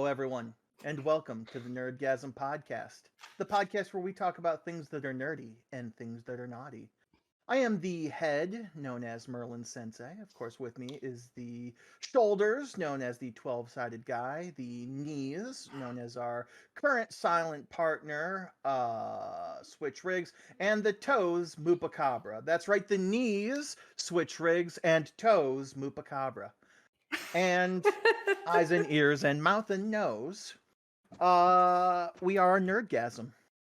everyone, and welcome to the Nerdgasm Podcast, the podcast where we talk about things that are nerdy and things that are naughty. I am the head, known as Merlin Sensei. Of course, with me is the shoulders, known as the 12-sided guy, the knees, known as our current silent partner, Switch Riggs, and the toes, Mupacabra. That's right, the knees, Switch Riggs, and toes, Mupacabra. And eyes and ears and mouth and nose. We are Nerdgasm.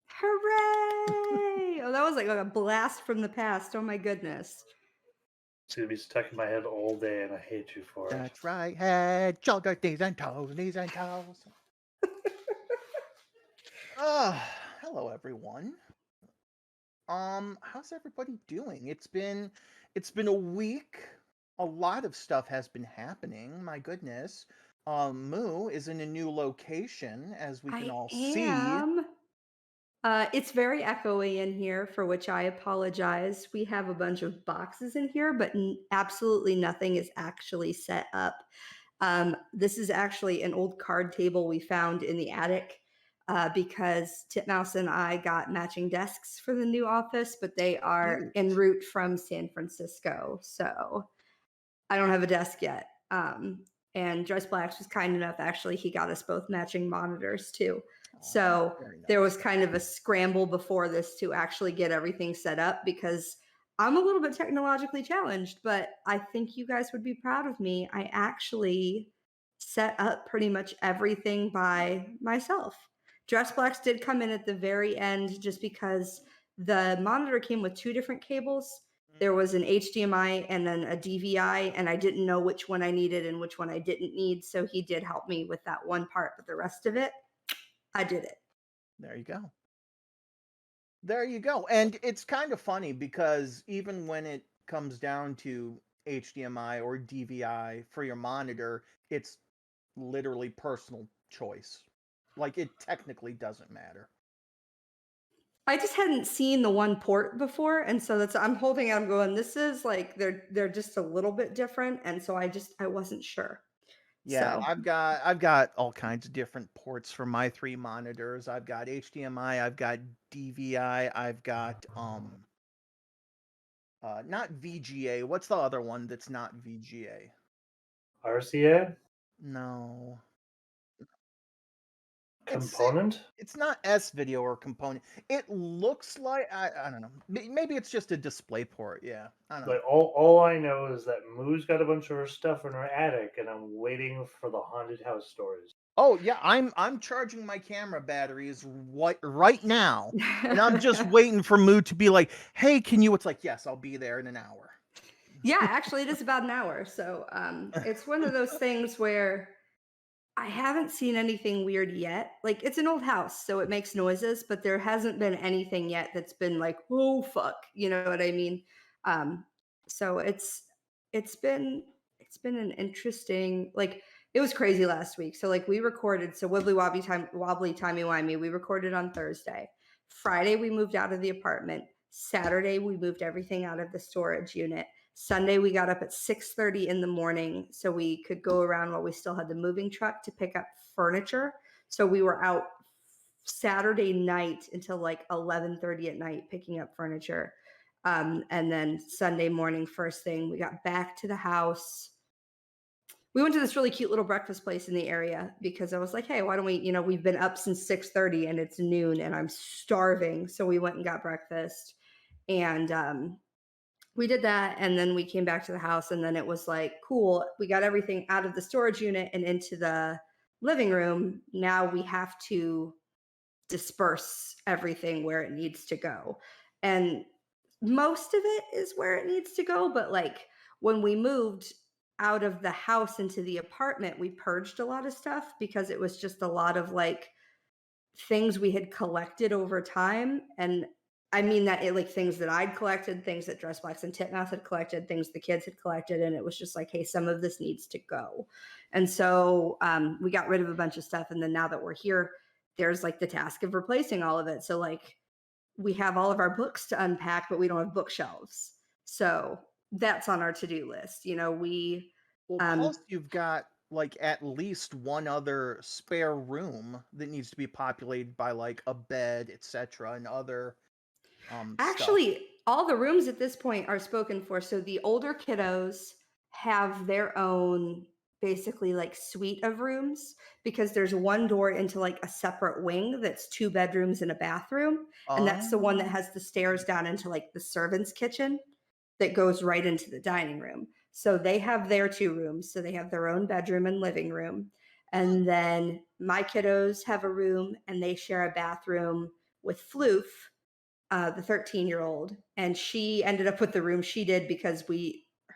Hooray! Oh, that was like a blast from the past. Oh my goodness. It's gonna be stuck in my head all day, and I hate you for it. That's right. Head, shoulders, knees and toes, knees and toes. Hello everyone. How's everybody doing? It's been a week. A lot of stuff has been happening. My goodness. Moo is in a new location, as we can all see. It's very echoey in here, for which I apologize. We have a bunch of boxes in here, but absolutely nothing is actually set up. This is actually an old card table we found in the attic because Titmouse and I got matching desks for the new office, but they are Cute. en route from San Francisco. So I don't have a desk yet. And Dress Blacks was kind enough, actually, he got us both matching monitors too. So Very nice. there was kind of a scramble before this to actually get everything set up because I'm a little bit technologically challenged, but I think you guys would be proud of me. I actually set up pretty much everything by myself. Dress Blacks did come in at the very end just because the monitor came with two different cables. There was an HDMI and then a DVI, and I didn't know which one I needed and which one I didn't need. So he did help me with that one part, but the rest of it, I did it. There you go. There you go. And it's kind of funny because even when it comes down to HDMI or DVI for your monitor, it's literally personal choice. Like, it technically doesn't matter. I just hadn't seen the one port before, and so I'm holding it. I'm going, this is like they're just a little bit different, and so I wasn't sure. Yeah, So I've got all kinds of different ports for my three monitors. I've got HDMI, I've got DVI, I've got not VGA. What's the other one that's not VGA? RCA No. component. It's not S video or component. It looks like I don't know. Maybe it's just a display port. Yeah, I don't know. But all I know is that Moo's got a bunch of her stuff in her attic, and I'm waiting for the haunted house stories. Oh yeah, I'm charging my camera batteries right now, and I'm just waiting for Moo to be like, "Hey, can you?" It's like, "Yes, I'll be there in an hour." yeah, actually, it is about an hour. So it's one of those things where I haven't seen anything weird yet. Like, it's an old house, so it makes noises, but there hasn't been anything yet that's been like, oh fuck, you know what I mean? So it's been an interesting, like, it was crazy last week. So like we recorded, so wobbly timey wimey, we recorded on Thursday. Friday we moved out of the apartment. Saturday we moved everything out of the storage unit. Sunday we got up at 6:30 in the morning so we could go around while we still had the moving truck to pick up furniture. So we were out Saturday night until like 11:30 at night picking up furniture. And then Sunday morning, first thing, we got back to the house. We went to this really cute little breakfast place in the area because I was like, hey, why don't we, we've been up since 6:30 and it's noon and I'm starving. So we went and got breakfast. And we did that, and then we came back to the house, and then it was like, cool, we got everything out of the storage unit and into the living room. Now we have to disperse everything where it needs to go. And most of it is where it needs to go, but like when we moved out of the house into the apartment, we purged a lot of stuff because it was just a lot of like things we had collected over time. And I mean that it, like, things that I'd collected, things that Dress Blacks and Titmouse had collected, things the kids had collected, and it was just like, hey, some of this needs to go. And so we got rid of a bunch of stuff, and then now that we're here, there's like the task of replacing all of it. So like we have all of our books to unpack, but we don't have bookshelves. So that's on our to-do list. Well, plus you've got like at least one other spare room that needs to be populated by like a bed, etc., and other stuff. Actually, all the rooms at this point are spoken for. So the older kiddos have their own basically like suite of rooms because there's one door into like a separate wing that's 2 bedrooms and a bathroom. And that's the one that Um, has the stairs down into like the servants' kitchen that goes right into the dining room. So they have their 2 rooms. So they have their own bedroom and living room. And then my kiddos have a room and they share a bathroom with Floof, the 13-year-old, and she ended up with the room she did because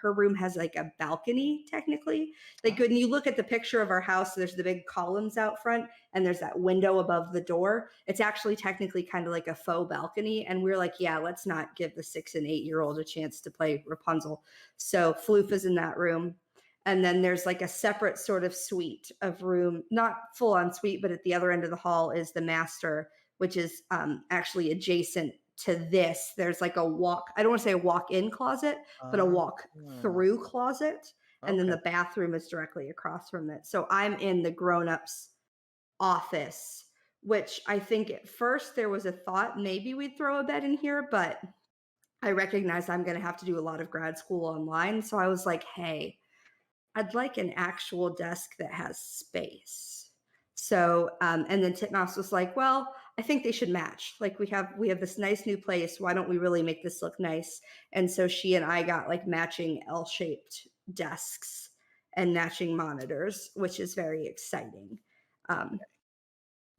her room has like a balcony technically. Like when you look at the picture of our house, there's the big columns out front and there's that window above the door. It's actually technically kind of like a faux balcony. And we are like, yeah, let's not give the 6 and 8-year-old a chance to play Rapunzel. So Floof is in that room. And then there's like a separate sort of suite of room, not full on suite, but at the other end of the hall is the master, which is actually adjacent to this. There's like a I don't want to say a walk-in closet, but a walk-through closet. And then okay. the bathroom is directly across from it. So I'm in the grown-ups office, which I think at first there was a thought maybe we'd throw a bed in here, but I recognized I'm going to have to do a lot of grad school online. So I was like, hey, I'd like an actual desk that has space. So, and then Titmouse was like, well, I think they should match. Like we have this nice new place. Why don't we really make this look nice? And so she and I got like matching L-shaped desks and matching monitors, which is very exciting. And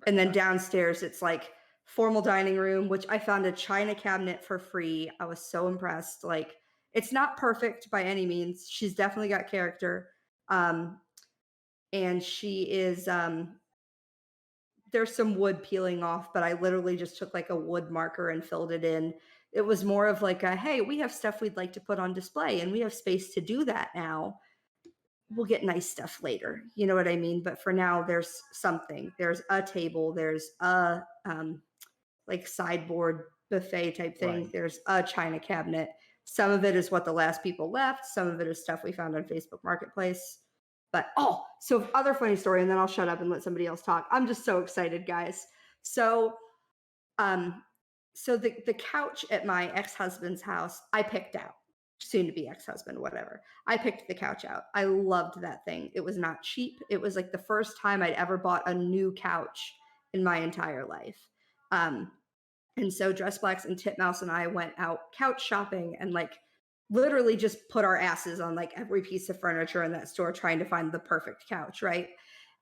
then downstairs, it's like formal dining room, which I found a china cabinet for free. I was so impressed. Like it's not perfect by any means. She's definitely got character. And she is there's some wood peeling off, but I literally just took like a wood marker and filled it in. It was more of like a, hey, we have stuff we'd like to put on display and we have space to do that now. We'll get nice stuff later. You know what I mean? But for now, there's something. There's a table, there's a like sideboard buffet type thing. Right. There's a china cabinet. Some of it is what the last people left. Some of it is stuff we found on Facebook Marketplace. But so other funny story, and then I'll shut up and let somebody else talk. I'm just so excited, guys. So, so the couch at my ex-husband's house, I picked out. Soon to be ex-husband, whatever. I picked the couch out. I loved that thing. It was not cheap. It was like the first time I'd ever bought a new couch in my entire life. And so Dress Blacks and Titmouse and I went out couch shopping and like literally just put our asses on like every piece of furniture in that store trying to find the perfect couch, right?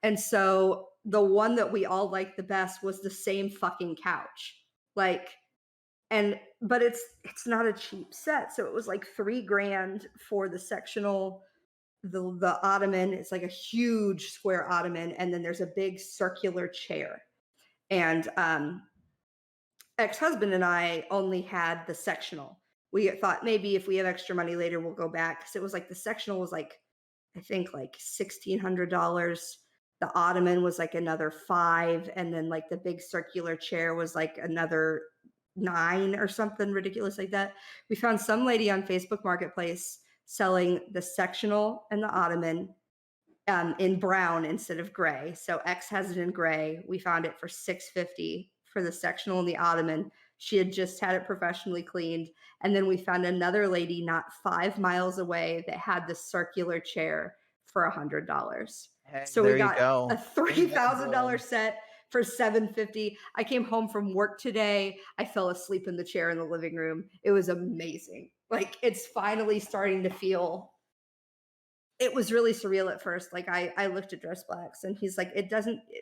And so the one that we all liked the best was the same fucking couch. Like, but it's not a cheap set. So it was like $3,000 for the sectional, the ottoman. It's like a huge square ottoman, and then there's a big circular chair. And ex-husband and I only had the sectional. We thought maybe if we have extra money later, we'll go back, because it was like the sectional was like, I think like $1,600. The ottoman was like another $5, and then like the big circular chair was like another $9 or something ridiculous like that. We found some lady on Facebook Marketplace selling the sectional and the ottoman in brown instead of gray. So X has it in gray. We found it for $650 for the sectional and the ottoman. She had just had it professionally cleaned. And then we found another lady not 5 miles away that had the circular chair for $100. Hey, So we there you got go. a $3,000 set for $750. I came home from work today. I fell asleep in the chair in the living room. It was amazing. Like it's finally starting to feel. It was really surreal at first. Like I looked at Dress Blacks and he's like, it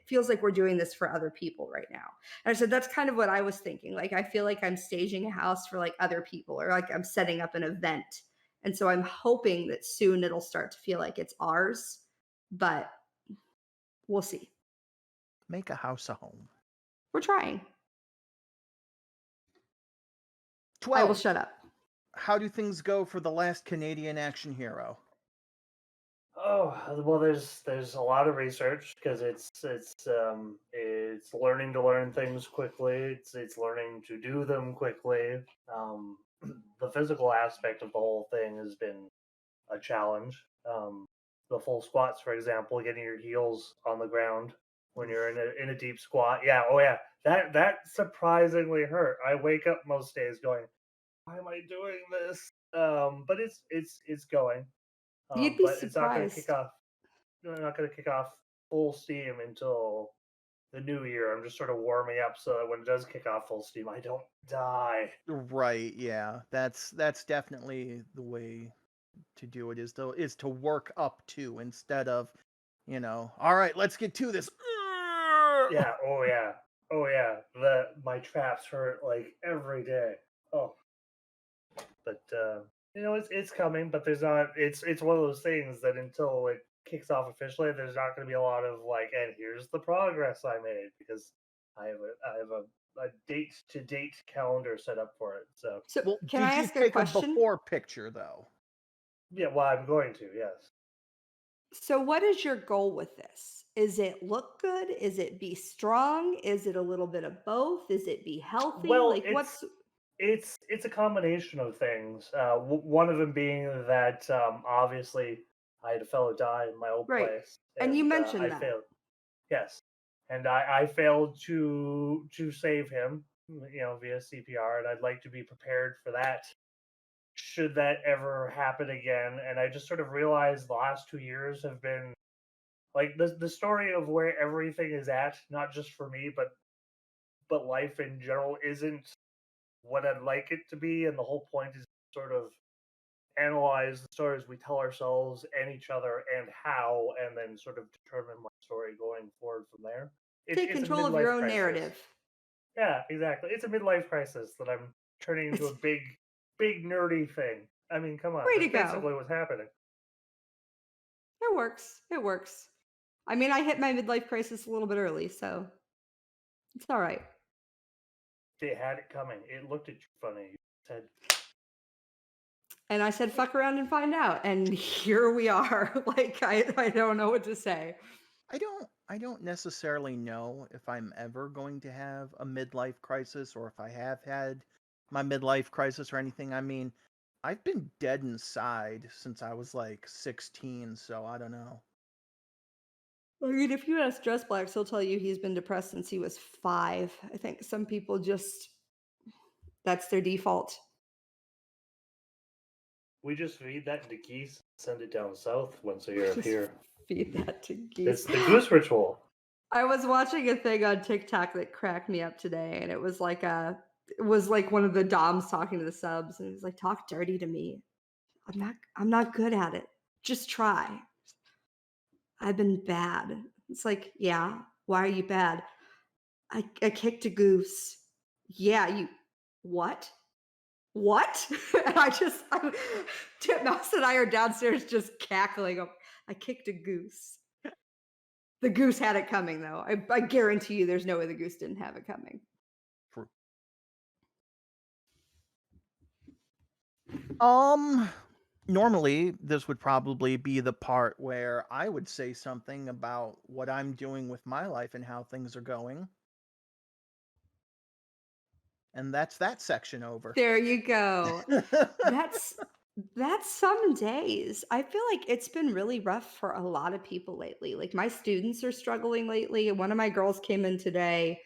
feels like we're doing this for other people right now. And I said, that's kind of what I was thinking. Like, I feel like I'm staging a house for like other people, or like I'm setting up an event. And so I'm hoping that soon it'll start to feel like it's ours, but we'll see. Make a house a home. We're trying. 12. I will shut up. How do things go for the last Canadian action hero? Oh well, there's a lot of research because it's learning to learn things quickly. It's learning to do them quickly. The physical aspect of the whole thing has been a challenge. the full squats, for example, getting your heels on the ground when you're in a deep squat. Yeah, oh yeah, that surprisingly hurt. I wake up most days going, "Why am I doing this?" But it's going. You'd be But it's not going to kick surprised. off. Not going to kick off full steam until the new year. I'm just sort of warming up so that when it does kick off full steam, I don't die. Right, yeah. That's definitely the way to do it, is to work up to, instead of, all right, let's get to this. Yeah. Oh yeah. Oh yeah. The my traps hurt like every day. Oh, but it's coming. But there's not. It's one of those things that until it kicks off officially, there's not going to be a lot of like, and here's the progress I made because I have a date to date calendar set up for it. So So, Well, can I did you ask a take a question? before picture though? yeah, well, I'm going to, yes. So, what is your goal with this? Is it look good? Is it be strong? Is it a little bit of both? Is it be healthy? Well, Like, what's it's a combination of things. One of them being that obviously I had a fellow die in my old right? place, And you and I mentioned that. failed. Yes, and I failed to save him, via CPR, and I'd like to be prepared for that. Should that ever happen again? And I just sort of realized the last 2 years have been like the story of where everything is at, not just for me, but life in general isn't what I'd like it to be, and the whole point is sort of analyze the stories we tell ourselves and each other and how, and then sort of determine my story going forward from there. It's Take it's a control of your midlife own crisis. narrative. Yeah, exactly. It's a midlife crisis that I'm turning into a It's big nerdy thing. I mean, come on, way that's to go. basically what's happening. It works. It works. I mean, I hit my midlife crisis a little bit early, so it's all right. They had it coming. It looked at you funny. You said, And I said, fuck around and find out. And here we are. Like, I don't know what to say. I don't necessarily know if I'm ever going to have a midlife crisis, or if I have had my midlife crisis or anything. I mean, I've been dead inside since I was like 16, so I don't know. I mean, if you ask Dress Blacks, he'll tell you he's been depressed since he was 5. I think some people just, that's their default. we just feed that to geese, send it down south once a year up Just here. feed that to geese. It's the goose ritual. I was watching a thing on TikTok that cracked me up today, and it was like one of the doms talking to the subs, and it was like, talk dirty to me. I'm not good at it. Just try. I've been bad. It's like, yeah, why are you bad? I kicked a goose. Yeah, you what? What? And Titmouse and I are downstairs just cackling. I kicked a goose. The goose had it coming, though. I guarantee you there's no way the goose didn't have it coming. For um Normally this would probably be the part where I would say something about what I'm doing with my life and how things are going. And that's that section over. There you go. That's that's some days. I feel like it's been really rough for a lot of people lately. Like my students are struggling lately. One of my girls came in today,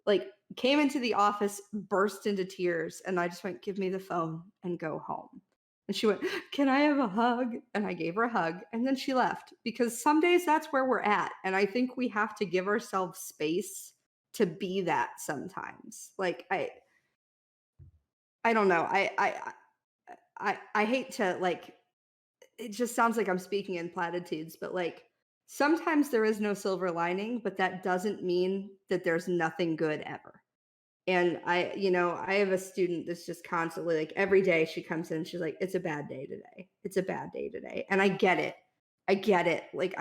like came into the office, burst into tears, and I just went, "Give me the phone and go home." And she went, "Can I have a hug?" And I gave her a hug, and then she left because some days that's where we're at, and I think we have to give ourselves space to be that sometimes. Like I don't know. I hate to like it just sounds like I'm speaking in platitudes, but like sometimes there is no silver lining, but that doesn't mean that there's nothing good ever. And I have a student that's just constantly like every day she comes in, she's like, it's a bad day today. It's a bad day today. And I get it. I get it. Like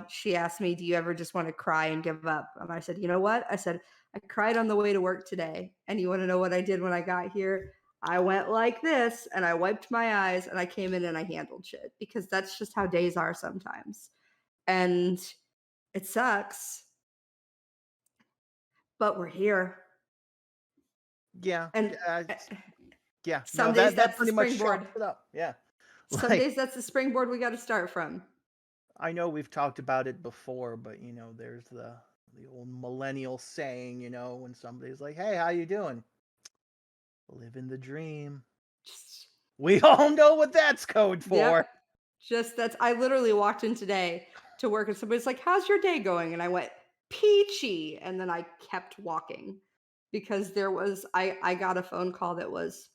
she asked me, do you ever just want to cry and give up? And I said, you know what? I said, I cried on the way to work today. And you want to know what I did when I got here? I went like this and I wiped my eyes and I came in and I handled shit because that's just how days are sometimes. And it sucks, but we're here. Yeah, And yeah. No, some days that that's the pretty much sums springboard. it up. Yeah. Some Like, days that's the springboard we got to start from. I know we've talked about it before, but there's the old millennial saying, when somebody's like, "Hey, how you doing?" Living the dream. Just, We all know what that's code yep. for. Just that's I literally walked in today to work and somebody's like, "How's your day going?" And I went, "Peachy." And then I kept walking because I got a phone call that was,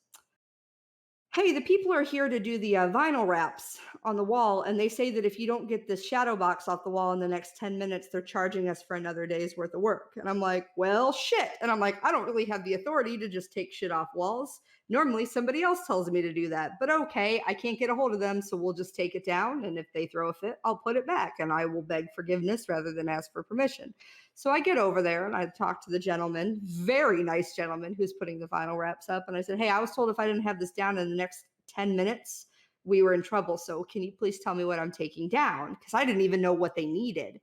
"Hey, the people are here to do the vinyl wraps on the wall, and they say that if you don't get this shadow box off the wall in the next 10 minutes, they're charging us for another day's worth of work." And I'm like, "Well, shit." And I'm like, "I don't really have the authority to just take shit off walls. Normally somebody else tells me to do that, but okay, I can't get a hold of them, so we'll just take it down. And if they throw a fit, I'll put it back and I will beg forgiveness rather than ask for permission." So I get over there and I talk to the gentleman, very nice gentleman who's putting the vinyl wraps up. And I said, "Hey, I was told if I didn't have this down in the next 10 minutes, we were in trouble. So can you please tell me what I'm taking down?" Because I didn't even know what they needed.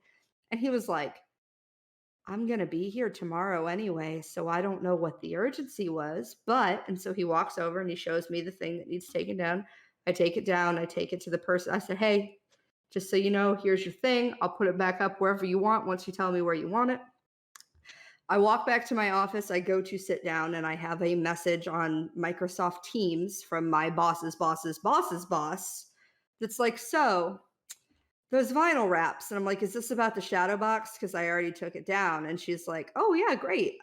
And he was like, "I'm going to be here tomorrow anyway, so I don't know what the urgency was." But, and so he walks over and he shows me the thing that needs taken down. I take it down. I take it to the person. I said, "Hey, just so you know, here's your thing. I'll put it back up wherever you want once you tell me where you want it." I walk back to my office. I go to sit down and I have a message on Microsoft Teams from my boss's boss's boss's boss that's like, "So, those vinyl wraps." And I'm like, "Is this about the shadow box? Because I already took it down." And she's like, "Oh, yeah, great.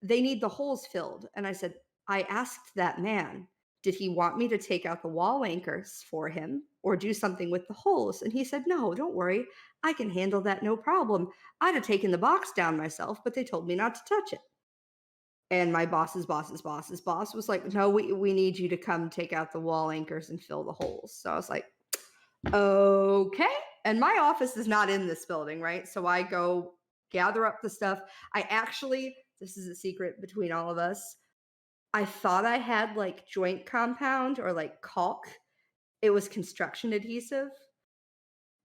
They need the holes filled." And I said, "I asked that man, did he want me to take out the wall anchors for him or do something with the holes?" And he said, "No, don't worry. I can handle that, no problem. I'd have taken the box down myself, but they told me not to touch it." And my boss's boss's boss's boss was like, "No, we need you to come take out the wall anchors and fill the holes." So I was like, "Okay." And my office is not in this building, right? So I go gather up the stuff. I actually, this is a secret between all of us, I thought I had like joint compound or like caulk. It was construction adhesive.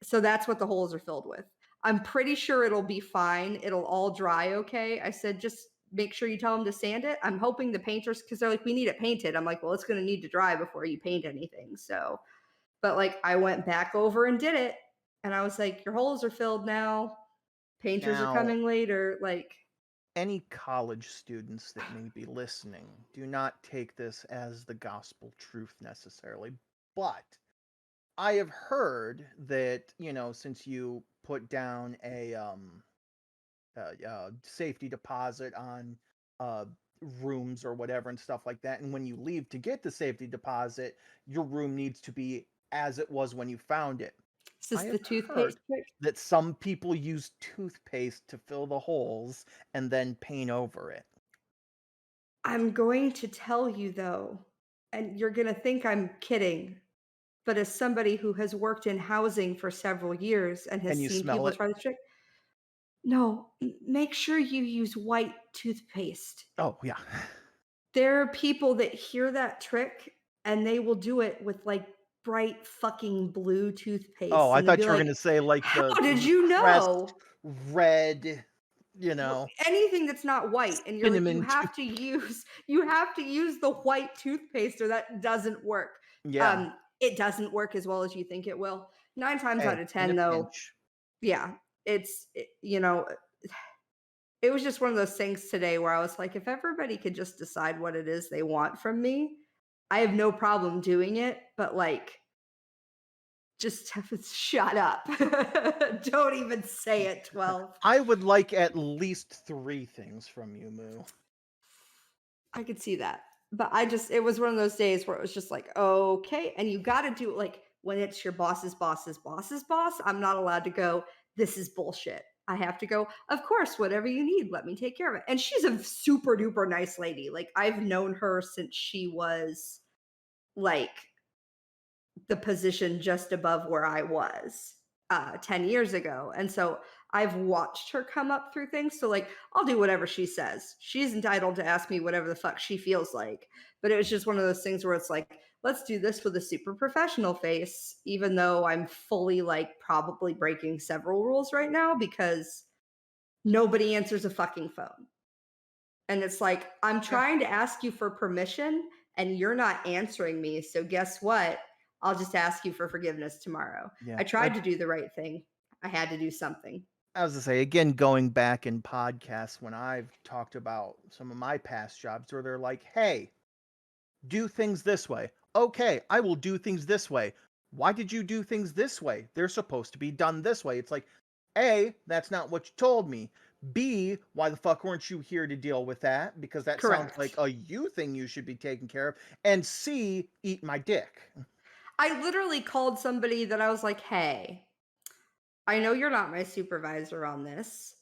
So that's what the holes are filled with. I'm pretty sure it'll be fine. It'll all dry okay. I said, "Just make sure you tell them to sand it." I'm hoping the painters, because they're like, "We need it painted." I'm like, "Well, it's going to need to dry before you paint anything." So, but like, I went back over and did it. And I was like, "Your holes are filled now. Painters are Now, coming later." Like, any college students that may be listening, do not take this as the gospel truth necessarily, but I have heard that, since you put down a safety deposit on uh, rooms or whatever and stuff like that. And when you leave to get the safety deposit, your room needs to be as it was when you found it. is I this the have toothpaste heard trick? that some people use toothpaste to fill the holes and then paint over it. I'm going to tell you though, and you're going to think I'm kidding, but as somebody who has worked in housing for several years and Can has you seen smell people it? try this trick, no, make sure you use white toothpaste. Oh, yeah. There are people that hear that trick and they will do it with like bright fucking blue Oh, toothpaste. I And they'll be thought you were like, going to say like "How the did you pressed know?" red, you know, Anything that's not white. And you're like, cinnamon. you have to use the white toothpaste or that doesn't work. Yeah. It doesn't work as well as you think it will. 9 times out Hey, of in a 10 though, pinch. yeah, it was just one of those things today where I was like, if everybody could just decide what it is they want from me, I have no problem doing it, but like, just shut up. Don't even say it, 12. I would like at least 3 things from you, Moo. I could see that. But it was one of those days where it was just like, okay. And you got to do it like when it's your boss's boss's boss's boss. I'm not allowed to go, "This is bullshit." I have to go, "Of course, whatever you need, let me take care of it." And she's a super duper nice lady. Like, I've known her since she was like the position just above where I was 10 years ago. And so I've watched her come up through things. So, like, I'll do whatever she says. She's entitled to ask me whatever the fuck she feels like. But it was just one of those things where it's like, let's do this with a super professional face, even though I'm fully, like, probably breaking several rules right now because nobody answers a fucking phone. And it's like, I'm Yeah. trying to ask you for permission and you're not answering me. So, guess what? I'll just ask you for forgiveness tomorrow. Yeah. I tried to do the right thing. I had to do something. I was to say, again, going back in podcasts when I've talked about some of my past jobs where they're like, hey, do things this way. Okay, I will do things this way. Why did you do things this way? They're supposed to be done this way. It's like, A, that's not what you told me. B, why the fuck weren't you here to deal with that? Because that sounds like Correct. a you thing you should be taking care of. And C, eat my dick. I literally called somebody that I was like, hey, I know you're not my supervisor on this,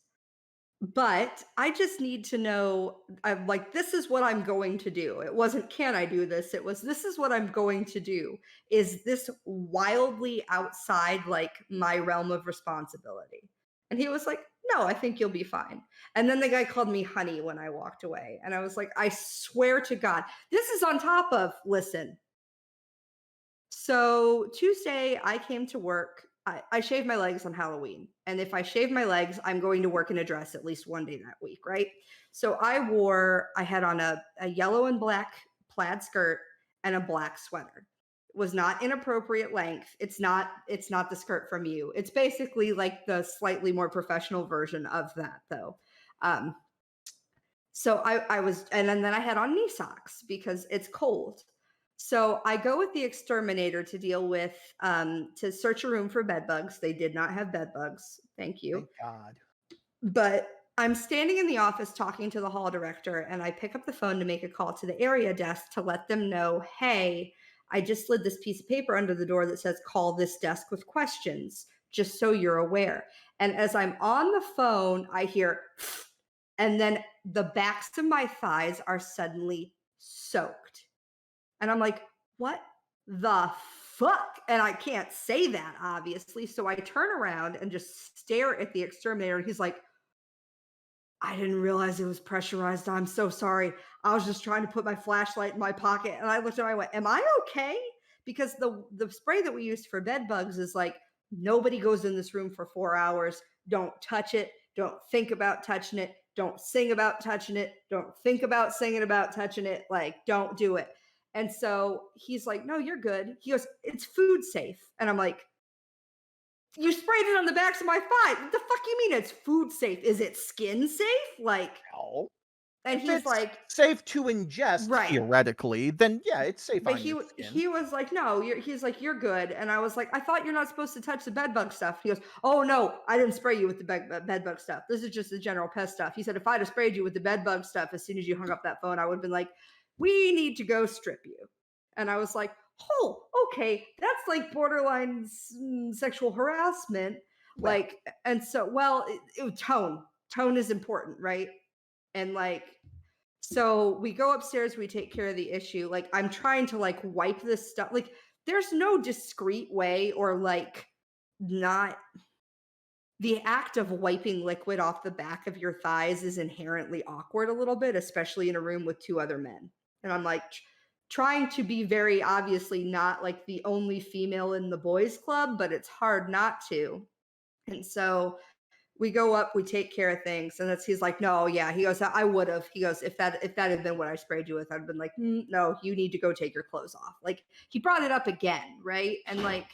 but I just need to know. I'm like, this is what I'm going to do. It wasn't, can I do this? It was, this is what I'm going to do. Is this wildly outside like my realm of responsibility? And he was like, no, I think you'll be fine. And then the guy called me honey when I walked away. And I was like, I swear to God, this is on top of, listen, so Tuesday, I came to work. I shave my legs on Halloween. And if I shave my legs, I'm going to work in a dress at least one day that week, right? So I had on a yellow and black plaid skirt and a black sweater. It was not inappropriate length. It's not the skirt from you. It's basically like the slightly more professional version of that though. Um, so I was, and then I had on knee socks because it's cold. So I go with the exterminator to deal with, to search a room for bed bugs. They did not have bed bugs. Thank you. Thank God. But I'm standing in the office talking to the hall director, and I pick up the phone to make a call to the area desk to let them know, hey, I just slid this piece of paper under the door that says, call this desk with questions, just so you're aware. And as I'm on the phone, I hear, and then the backs of my thighs are suddenly soaked. And I'm like, what the fuck? And I can't say that, obviously. So I turn around and just stare at the exterminator. And he's like, I didn't realize it was pressurized. I'm so sorry. I was just trying to put my flashlight in my pocket. And I looked at him, I went, am I okay? Because the spray that we used for bed bugs is like, nobody goes in this room for 4 hours. Don't touch it. Don't think about touching it. Don't sing about touching it. Don't think about singing about touching it. Like, don't do it. And so he's like, no, you're good. He goes, it's food safe. And I'm like, you sprayed it on the backs of my thigh. What the fuck you mean it's food safe? Is it skin safe? Like, Hell. and If he's it's like, safe to ingest, right. theoretically, then yeah, it's safe But on your skin. he was like, no, he's like, you're good. And I was like, I thought you're not supposed to touch the bed bug stuff. He goes, oh no, I didn't spray you with the bed bug stuff. This is just the general pest stuff. He said, if I'd have sprayed you with the bed bug stuff as soon as you hung up that phone, I would have been like, we need to go strip you. And I was like, oh, okay, that's like borderline sexual harassment. Well. Like, and so, well, tone is important, right? And like, so we go upstairs, we take care of the issue. Like, I'm trying to like wipe this stuff. Like, there's no discreet way, or like, not, the act of wiping liquid off the back of your thighs is inherently awkward a little bit, especially in a room with two other men. And I'm like trying to be very obviously not like the only female in the boys club, but it's hard not to. And so we go up, we take care of things, and he's like, no, yeah. He goes, I would have. He goes, if that had been what I sprayed you with, I'd have been like, no, you need to go take your clothes off. Like, he brought it up again, right? And like,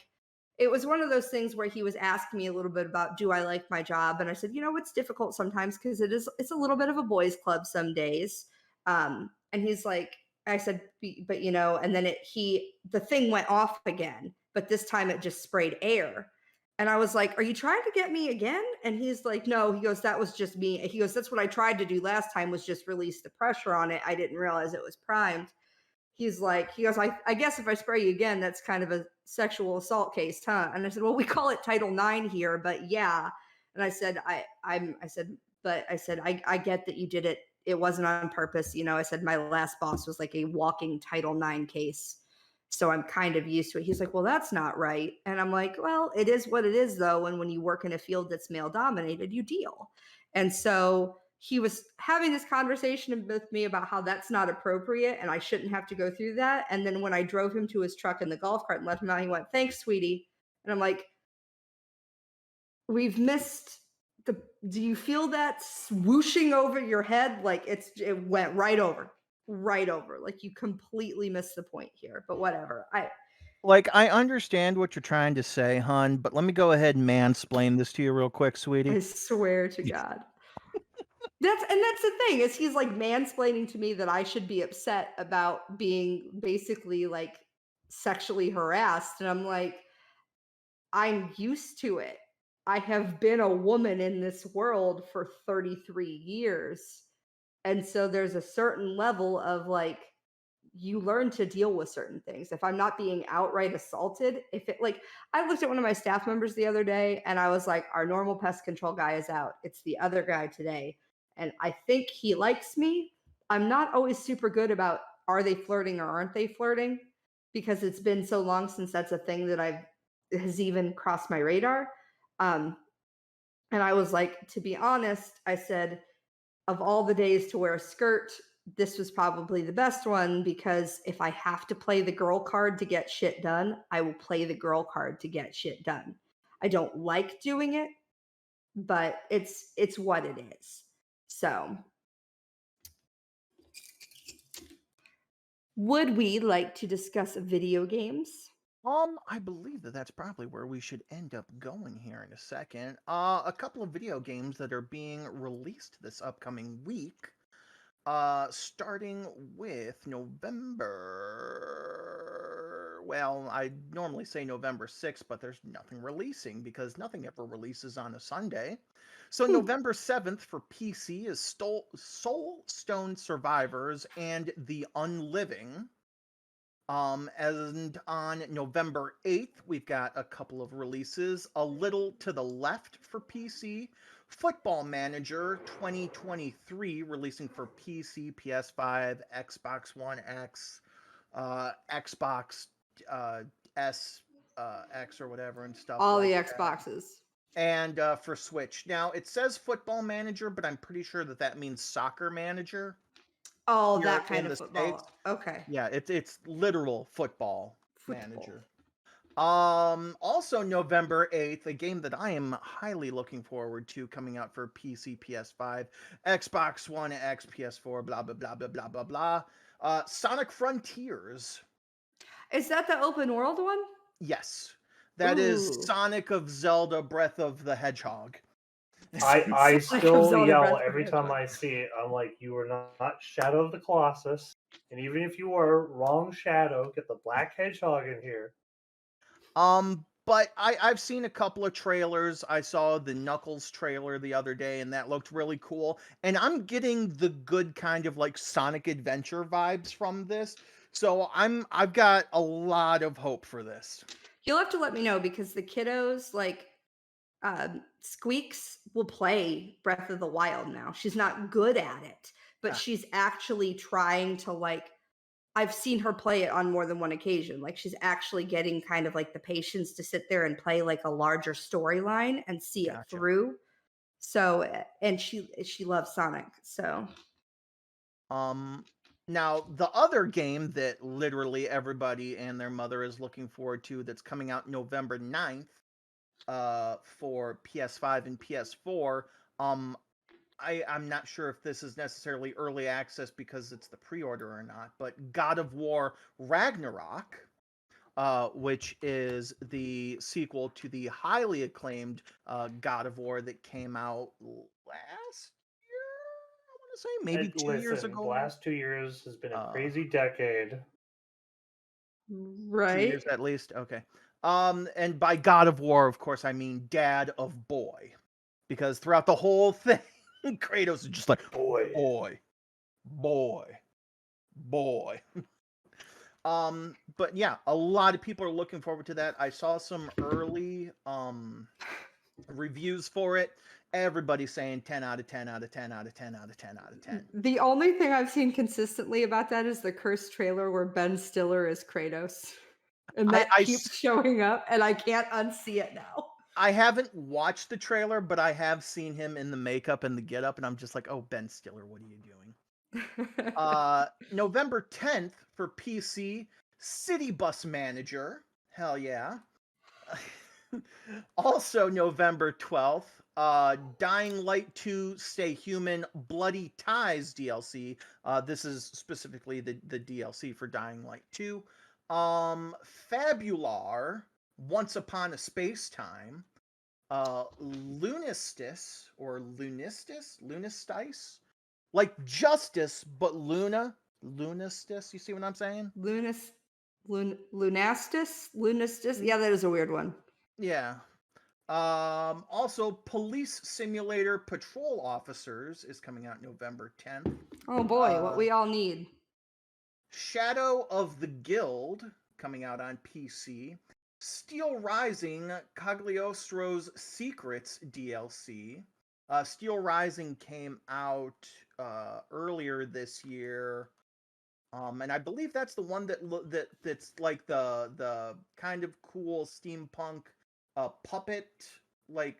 it was one of those things where he was asking me a little bit about, do I like my job? And I said, it's difficult sometimes because it's a little bit of a boys club some days. And he's like, I said, but and then the thing went off again, but this time it just sprayed air. And I was like, are you trying to get me again? And he's like, no. He goes, that was just me. He goes, that's what I tried to do last time, was just release the pressure on it. I didn't realize it was primed. He goes, I guess if I spray you again, that's kind of a sexual assault case, huh? And I said, well, we call it Title IX here, but yeah. And I said, I get that you did it. It wasn't on purpose. I said, my last boss was like a walking Title IX case. So I'm kind of used to it. He's like, well, that's not right. And I'm like, well, it is what it is, though. And when you work in a field that's male dominated, you deal. And so he was having this conversation with me about how that's not appropriate and I shouldn't have to go through that. And then when I drove him to his truck in the golf cart and let him out, he went, thanks, sweetie. And I'm like, we've missed do you feel that swooshing over your head? Like, it went right over. Like, you completely missed the point here, but whatever. Like, I understand what you're trying to say, hun, but let me go ahead and mansplain this to you real quick, I sweetie. swear to God. That's the thing is he's like mansplaining to me that I should be upset about being basically like sexually harassed, and I'm like, I'm used to it. I have been a woman in this world for 33 years. And so there's a certain level of like, you learn to deal with certain things. If I'm not being outright assaulted, if it like, I looked at one of my staff members the other day and I was like, our normal pest control guy is out. It's the other guy today. And I think he likes me. I'm not always super good about are they flirting or aren't they flirting because it's been so long since that's a thing that I've has even crossed my radar. Um, and I was like, to be honest, I said, of all the days to wear a skirt, this was probably the best one because if I have to play the girl card to get shit done, I will play the girl card to get shit done. I don't like doing it, but it's what it is. So, would we like to discuss video games? I believe that that's probably where we should end up going here in a second. A couple of video games that are being released this upcoming week. Starting with November. Well, I normally say November 6th, but there's nothing releasing because nothing ever releases on a Sunday. So Hmm. November 7th for PC is Soul Stone Survivors and The Unliving. And on November 8th, we've got a couple of releases. A Little to the Left for PC, Football Manager 2023, releasing for PC, PS5, Xbox One X, Xbox S X or whatever, and stuff All like the that. Xboxes. And for Switch. Now, it says Football Manager, but I'm pretty sure that that means Soccer Manager Oh, here that in kind of the States. football. Okay. Yeah, it's literal football Football. manager. Also November 8th, a game that I am highly looking forward to coming out for PC, PS5, Xbox One X, PS4, blah blah blah blah blah blah blah. Sonic Frontiers. Is that the open world one? Yes. That is Ooh. Sonic of Zelda Breath of the Hedgehog. I Sonic of still Zelda yell Breath of the every time Hedgehog. I see it. I'm like, you are not Shadow of the Colossus, and even if you were wrong Shadow, get the Black Hedgehog in here. But I've seen a couple of trailers. I saw the Knuckles trailer the other day, and that looked really cool. And I'm getting the good kind of like Sonic Adventure vibes from this. So I've got a lot of hope for this. You'll have to let me know because the kiddos like Squeaks will play Breath of the Wild now. She's not good at it, but Ah, she's actually trying to like I've seen her play it on more than one occasion. Like she's actually getting kind of like the patience to sit there and play like a larger storyline and see it gotcha. through. So and she loves Sonic. So Um, Now the other game that literally everybody and their mother is looking forward to that's coming out November 9th, for PS5 and PS4. Um, I'm not sure if this is necessarily early access because it's the pre-order or not, but God of War Ragnarok, which is the sequel to the highly acclaimed God of War that came out last year. I want to say maybe 2 years Listen, the ago. last 2 years has been a Uh, crazy decade. 2 years right. at least. Okay. And by God of War, of course, I mean Dad of Boy, because throughout the whole thing, Kratos is just like Boy. boy, boy, boy. But yeah, a lot of people are looking forward to that. I saw some early reviews for it. Everybody's saying 10 out of 10 out of 10 out of 10 out of 10 out of 10. The only thing I've seen consistently about that is the cursed trailer where Ben Stiller is Kratos. And I, that I keeps showing up and I can't unsee it now. I haven't watched the trailer, but I have seen him in the makeup and the getup, and I'm just like, oh, Ben Stiller, what are you doing? November 10th for PC, City Bus Manager. Hell yeah. Also November 12th, Dying Light 2 Stay Human Bloody Ties DLC. This is specifically the DLC for Dying Light 2. Fabular, Once Upon a Space Time, Lunistis, like justice, but Lunistis. You see what I'm saying? Lunastis. Yeah, that is a weird one. Yeah. Also, Police Simulator Patrol Officers is coming out November 10th. Oh boy, what we all need. Shadow of the Guild coming out on PC. Steel Rising Cagliostro's Secrets DLC. Steel Rising came out earlier this year. And I believe that's the one that's like the kind of cool steampunk puppet, like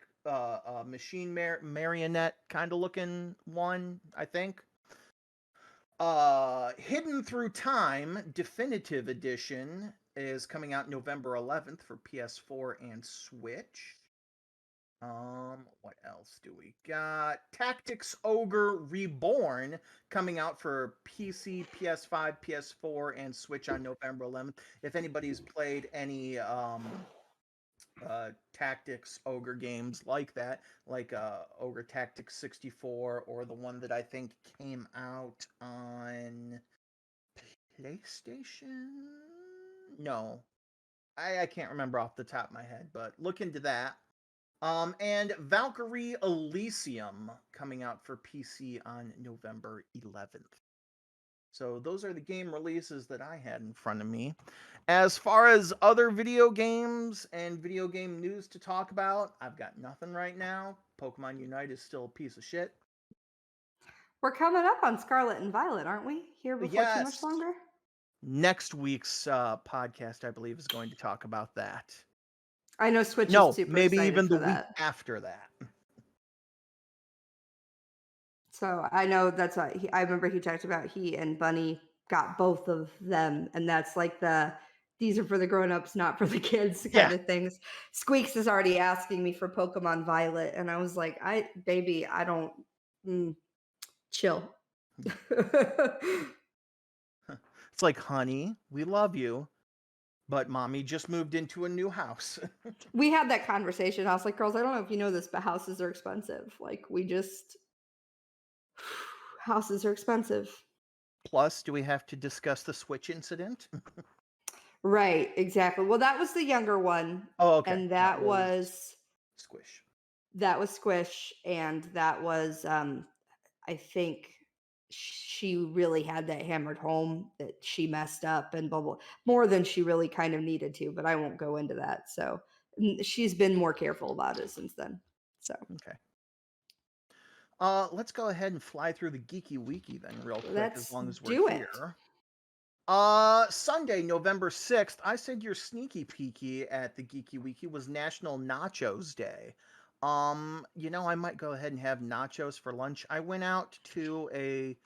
machine marionette kind of looking one, I think. Hidden Through Time Definitive Edition is coming out November 11th for PS4 and Switch. What else do we got? Tactics Ogre Reborn coming out for PC, PS5, PS4, and Switch on November 11th. If anybody's played any Tactics Ogre games like that, like Ogre Tactics 64, or the one that I think came out on PlayStation? No. I can't remember off the top of my head, but look into that. And Valkyrie Elysium coming out for PC on November 11th. So those are the game releases that I had in front of me. As far as other video games and video game news to talk about, I've got nothing right now. Pokemon Unite is still a piece of shit. We're coming up on Scarlet and Violet, aren't we? Here before too much Yes. longer. Next week's podcast, I believe, is going to talk about that. I know Switch No, is super maybe excited even for the week that. after that. So I know that's what I remember he talked about. He and Bunny got both of them, and that's like these are for the grown-ups, not for the kids kind of things. Squeaks is already asking me for Pokemon Violet, and I was like, I don't chill. It's like, honey, we love you, but mommy just moved into a new house. We had that conversation. I was like, girls, I don't know if you know this, but houses are expensive. Like, houses are expensive. Plus, do we have to discuss the Switch incident? Right, exactly. Well, that was the younger one. Oh, okay. And that was Squish. That was Squish, and that was I think she really had that hammered home that she messed up and blah blah more than she really kind of needed to, but I won't go into that. So she's been more careful about it since then. So okay. Let's go ahead and fly through the Geeky Wiki then real quick, as long as we're here. Sunday, November 6th, I said your sneaky peeky at the Geeky Wiki was National Nachos Day. I might go ahead and have nachos for lunch. I went out to a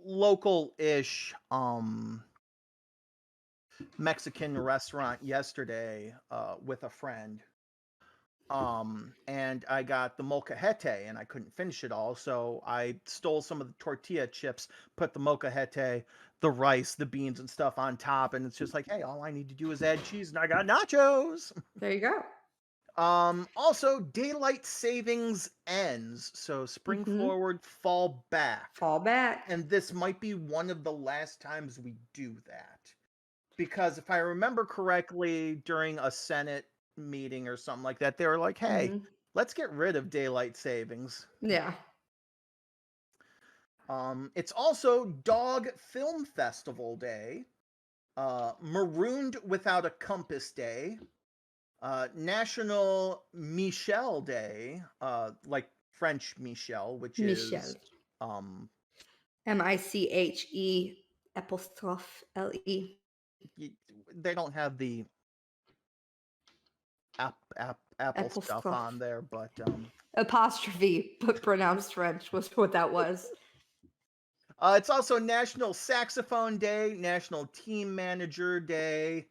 local-ish Mexican restaurant yesterday with a friend. And I got the molcajete and I couldn't finish it all, so I stole some of the tortilla chips, put the molcajete, the rice, the beans and stuff on top, and it's just like, hey, all I need to do is add cheese and I got nachos. There you go. Also, daylight savings ends, so spring forward, fall back. Fall back. And this might be one of the last times we do that. Because if I remember correctly, during a Senate meeting or something like that, they were like, hey, let's get rid of daylight savings. Yeah. It's also Dog Film Festival Day, Marooned Without a Compass Day, National Michel Day, like French Michel, which is MICHE apostrophe LE. They don't have the apple stuff on there, but apostrophe, but pronounced French was what that was. It's also National Saxophone Day, National Team Manager Day,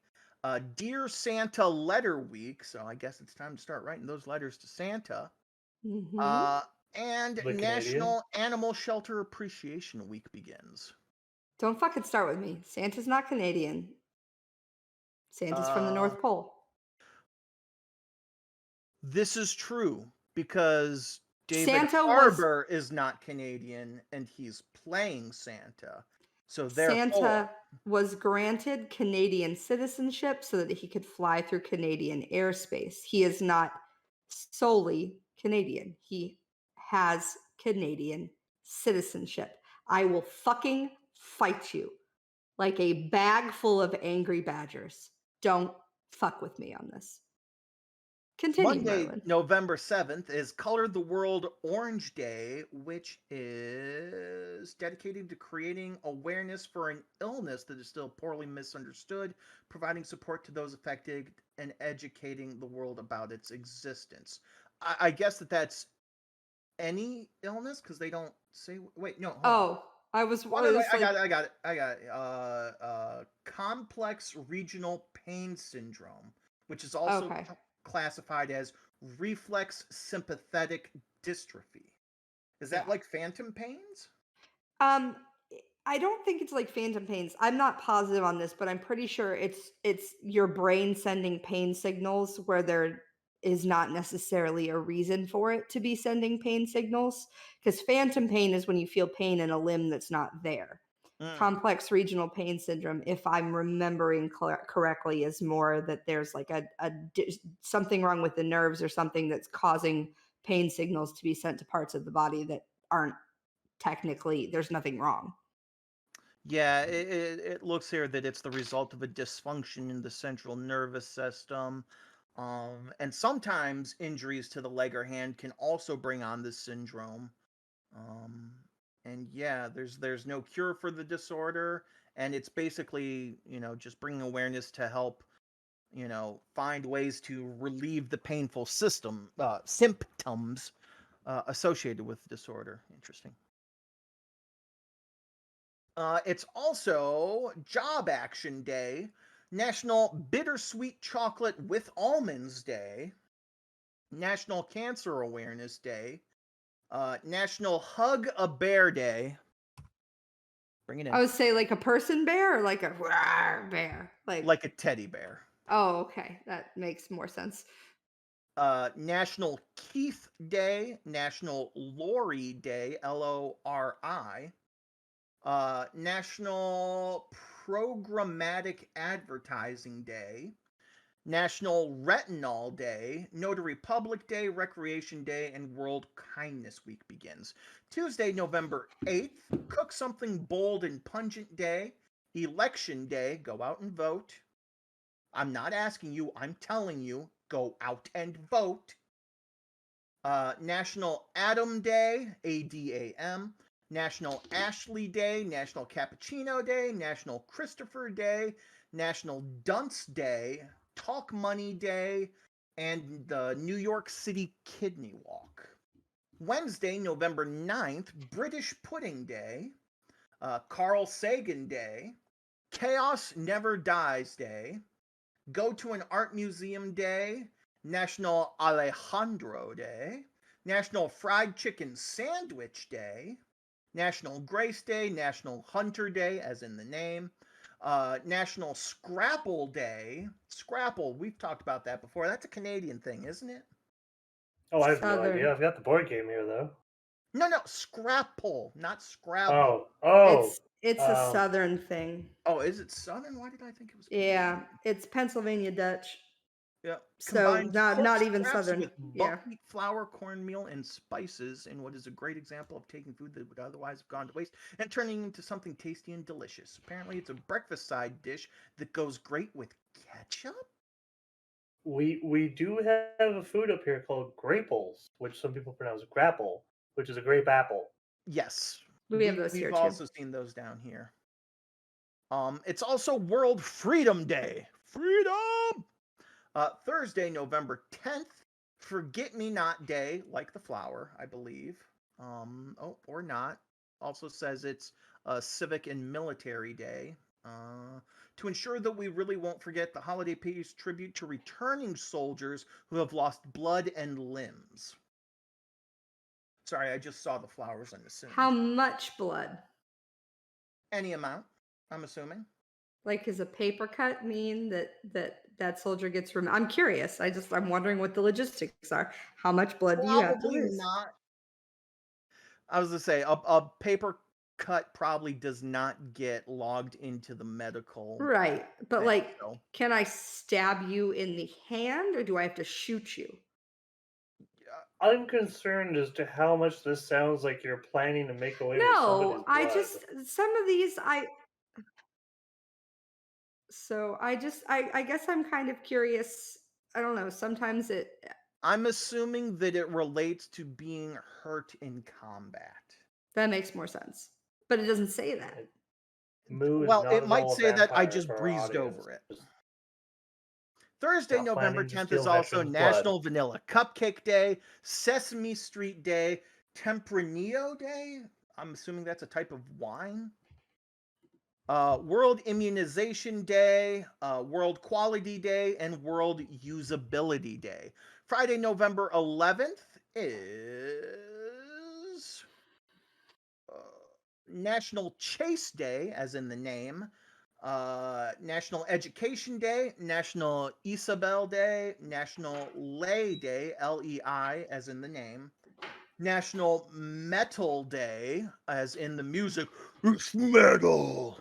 Dear Santa Letter Week, so I guess it's time to start writing those letters to Santa. And National Animal Shelter Appreciation Week begins. Don't fucking start with me. Santa's not Canadian. Santa's from the Uh, North Pole. this is true because David Santa was Harbour is not Canadian and he's playing Santa. So therefore, Santa was granted Canadian citizenship so that he could fly through Canadian airspace. He is not solely Canadian. He has Canadian citizenship. I will fucking fight you like a bag full of angry badgers. Don't fuck with me on this. Continue, Monday, Merlin. November 7th is Color the World Orange Day, which is dedicated to creating awareness for an illness that is still poorly misunderstood, providing support to those affected, and educating the world about its existence. I guess that's any illness because they don't say. Wait, no, hold on. Oh, I was Oh, no, wait, I like, got it. I got it. I got it. Complex regional pain syndrome, which is also okay. classified as reflex sympathetic dystrophy. Is that Yeah. like phantom pains? Um, I don't think it's like phantom pains. I'm not positive on this, but I'm pretty sure it's your brain sending pain signals where there is not necessarily a reason for it to be sending pain signals. Because phantom pain is when you feel pain in a limb that's not there. Complex regional pain syndrome, if I'm remembering correctly, is more that there's like something wrong with the nerves or something that's causing pain signals to be sent to parts of the body that aren't technically, there's nothing wrong. Yeah, it looks here that it's the result of a dysfunction in the central nervous system. And sometimes injuries to the leg or hand can also bring on this syndrome. Um, and yeah, there's no cure for the disorder, and it's basically, just bringing awareness to help, find ways to relieve the painful symptoms associated with the disorder. Interesting. It's also Job Action Day, National Bittersweet Chocolate with Almonds Day, National Cancer Awareness Day, National Hug a Bear Day. Bring it in. I would say like a person bear or like a rawr bear. Like a teddy bear. Oh, okay. That makes more sense. National Keith Day, National Lori Day, Lori, National Programmatic Advertising Day, National Retinol Day, Notary Public Day, Recreation Day, and World Kindness Week begins. Tuesday, November 8th, Cook Something Bold and Pungent Day, Election Day, go out and vote. I'm not asking you, I'm telling you, go out and vote. National Adam Day, ADAM, National Ashley Day, National Cappuccino Day, National Christopher Day, National Dunce Day, Talk Money Day, and the New York City Kidney Walk. Wednesday, November 9th, British Pudding Day, Carl Sagan Day, Chaos Never Dies Day, Go to an Art Museum Day, National Alejandro Day, National Fried Chicken Sandwich Day, National Grace Day, National Hunter Day, as in the name, National Scrapple Day. Scrapple, we've talked about that before. That's a Canadian thing, isn't it? Oh, I have no Southern. idea. I've got the board game here though. No, Scrapple, not Scrabble. It's a Southern thing. Oh, is it Southern? Why did I think it was Yeah, Canadian? it's Pennsylvania Dutch. Yeah. So Combined not pork even scraps Southern. with Yeah. buckwheat flour, cornmeal, and spices in what is a great example of taking food that would otherwise have gone to waste and turning it into something tasty and delicious. Apparently, it's a breakfast side dish that goes great with ketchup. We do have a food up here called graples, which some people pronounce grapple, which is a grape apple. Yes, We have those here we've too. also seen those down here. It's also World Freedom Day. Freedom. Thursday, November 10th, Forget Me Not Day, like the flower, I believe. Or not. Also says it's a Civic and Military Day. To ensure that we really won't forget, the holiday pays tribute to returning soldiers who have lost blood and limbs. Sorry, I just saw the flowers and assumed. How much blood? Any amount, I'm assuming. Like, does a paper cut mean that soldier gets removed? I'm curious. I'm wondering what the logistics are. How much blood do you have to Probably lose? not. I was gonna say a paper cut probably does not get logged into the medical Right. But thing. like, So can I stab you in the hand or do I have to shoot you? I'm concerned as to how much this sounds like you're planning to make away with somebody's No, I blood. just some of these I guess I'm kind of curious. I don't know. Sometimes I'm assuming that it relates to being hurt in combat. that makes more sense. But it doesn't say that. Moo is Well, not it at might all a say that I vampire just for our breezed audience. over it. Thursday, Not November planning to 10th is steal also veterans' National blood. Vanilla Cupcake Day, Sesame Street Day, Tempranillo Day. I'm assuming that's a type of wine. World Immunization Day, World Quality Day, and World Usability Day. Friday, November 11th is National Chase Day, as in the name, National Education Day, National Isabel Day, National Lei Day, Lei, as in the name, National Metal Day, as in the music, it's metal.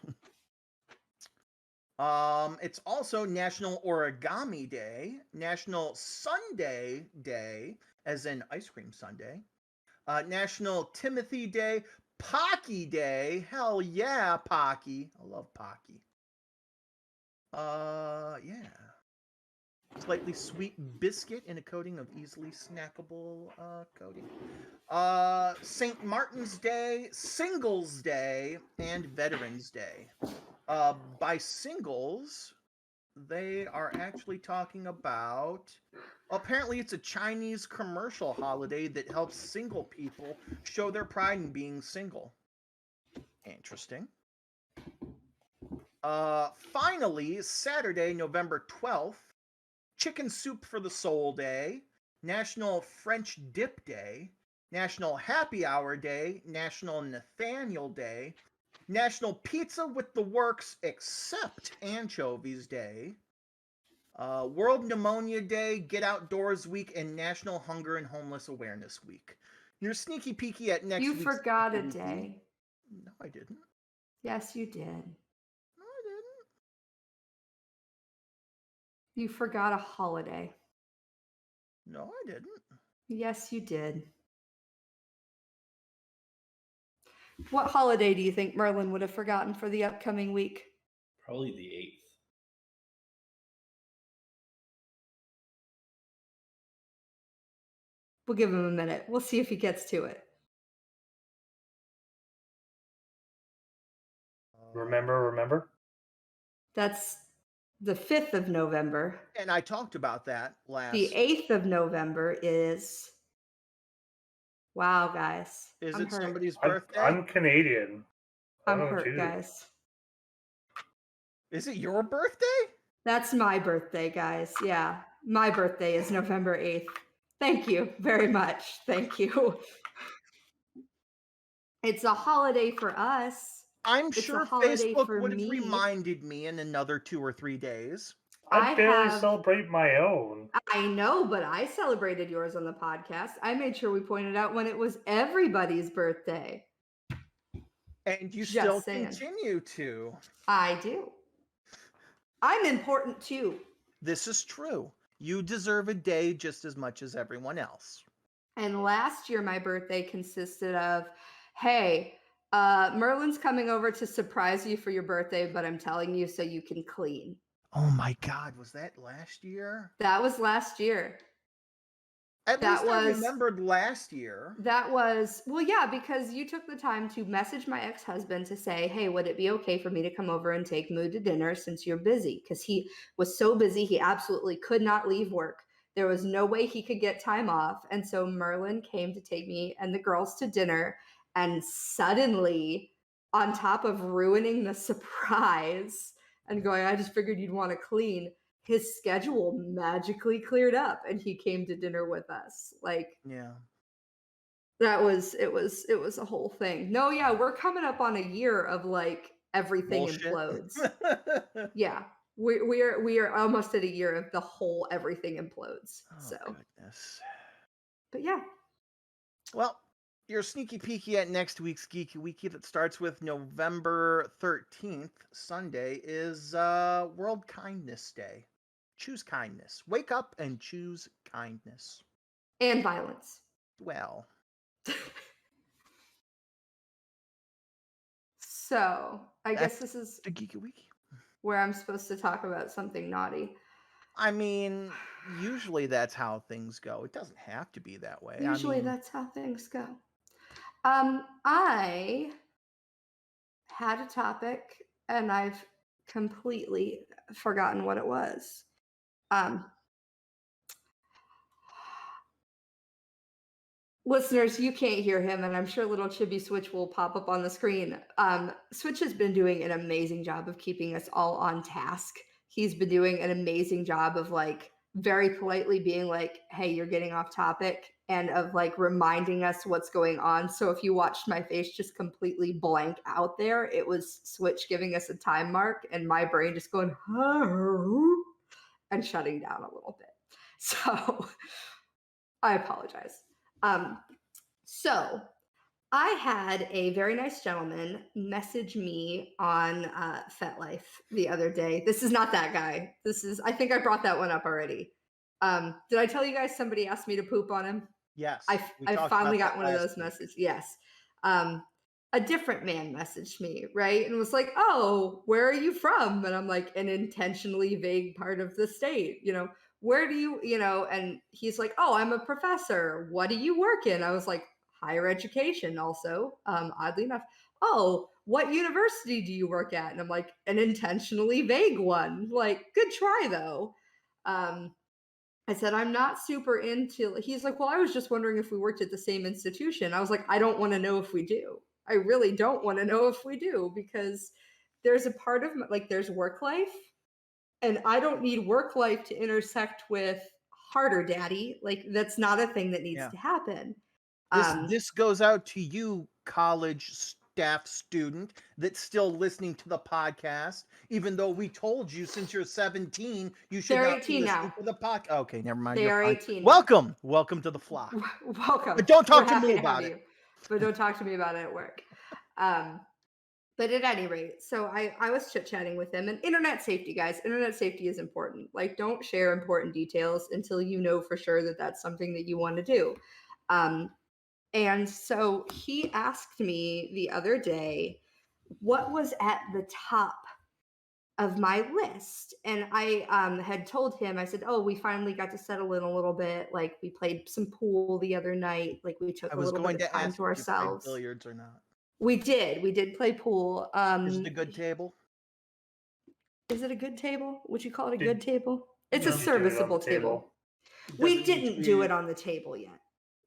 It's also National Origami Day, National Sundae Day, as in ice cream sundae, National Timothy Day, Pocky Day. Hell yeah, Pocky. I love Pocky. Yeah. Slightly sweet biscuit in a coating of easily snackable coating. St. Martin's Day, Singles Day, and Veterans Day. By singles, they are actually talking about. Apparently, it's a Chinese commercial holiday that helps single people show their pride in being single. Interesting. Finally, Saturday, November 12th, Chicken Soup for the Soul Day, National French Dip Day, National Happy Hour Day, National Nathaniel Day, National Pizza with the Works except Anchovies Day, World Pneumonia Day, Get Outdoors Week, and National Hunger and Homeless Awareness Week. Your sneaky peeky at next You week's forgot a Weekly. day. No, I didn't. Yes, you did. No, I didn't. You forgot a holiday. No, I didn't. Yes, you did. What holiday do you think Merlin would have forgotten for the upcoming week? Probably the 8th. We'll give him a minute. We'll see if he gets to it. Remember? That's the 5th of November. And I talked about that last. The 8th of November is. Wow, guys. Is I'm it hurt. somebody's birthday? I'm Canadian. I'm Oh, hurt, dude. guys. Is it your birthday? That's my birthday, guys. Yeah. My birthday is November 8th. Thank you very much. Thank you. It's a holiday for us. I'm It's a sure holiday Facebook for would have me. reminded me in another 2 or 3 days. I barely have- celebrate my own. I know, but I celebrated yours on the podcast. I made sure we pointed out when it was everybody's birthday. And you Just still saying. continue to. I do. I'm important too. This is true. You deserve a day just as much as everyone else. And last year, my birthday consisted of, hey, Merlin's coming over to surprise you for your birthday, but I'm telling you so you can clean. Oh my God, was that last year? That was last year. At That least I was- remembered last year. Well, yeah, because you took the time to message my ex-husband to say, hey, would it be okay for me to come over and take Moo to dinner since you're busy? Because he was so busy, he absolutely could not leave work. There was no way he could get time off. And so Merlin came to take me and the girls to dinner. And suddenly, on top of ruining the surprise and going, I just figured you'd want to clean, his schedule magically cleared up and he came to dinner with us. Like, Yeah. it was a whole thing. No, yeah, we're coming up on a year of like everything Bullshit. implodes. Yeah. We are almost at a year of the whole everything implodes. Oh, So, goodness. but yeah. Well, your sneaky peeky at next week's Geeky Weeky that starts with November 13th, Sunday, is World Kindness Day. Choose kindness. Wake up and choose kindness. And violence. Well, So, I guess that's this is the Geeky Weeky. where I'm supposed to talk about something naughty. I mean, usually that's how things go. It doesn't have to be that way. Usually that's how things go. I had a topic and I've completely forgotten what it was. Listeners, you can't hear him, and I'm sure little Chibi Switch will pop up on the screen. Switch has been doing an amazing job of keeping us all on task. He's been doing an amazing job of like very politely being like, hey, you're getting off topic, and of like reminding us what's going on. So if you watched my face just completely blank out there, it was Switch giving us a time mark and my brain just going, and shutting down a little bit. So I apologize. So I had a very nice gentleman message me on FetLife the other day. This is not that guy. I think I brought that one up already. Did I tell you guys somebody asked me to poop on him? Yes. I finally got one of those messages. Yes. A different man messaged me, right? And was like, oh, where are you from? And I'm like, an intentionally vague part of the state, where do you, and he's like, oh, I'm a professor. What do you work in? I was like, higher education also, oddly enough. Oh, what university do you work at? And I'm like, an intentionally vague one. Like, good try though. I said, I'm not super into, he's like, well, I was just wondering if we worked at the same institution. I was like, I don't want to know if we do. I really don't want to know if we do, because there's a part of like, there's work life, and I don't need work life to intersect with harder daddy. Like, that's not a thing that needs to happen. This goes out to you, college staff student that's still listening to the podcast, even though we told you since you're 17 you should They're not be 18 listening now. to the podcast. Okay, never mind. They You're are fine. 18 now. Welcome to the flock. Welcome. But don't talk We're to me happy about have it. you, but don't talk to me about it at work. But at any rate, so I was chit-chatting with him, and internet safety, guys. Internet safety is important. Like, don't share important details until you know for sure that that's something that you want to do. And so he asked me the other day what was at the top of my list. And I had told him, I said, oh, we finally got to settle in a little bit. Like, we played some pool the other night. Like, we took I a was little going bit of to time ask to if you played ourselves. billiards or not. We did play pool. Is it a good table? Is it a good table? Would you call it a good table? It's Did a you do it on the serviceable table. Does We it need to didn't do be- it on the table yet.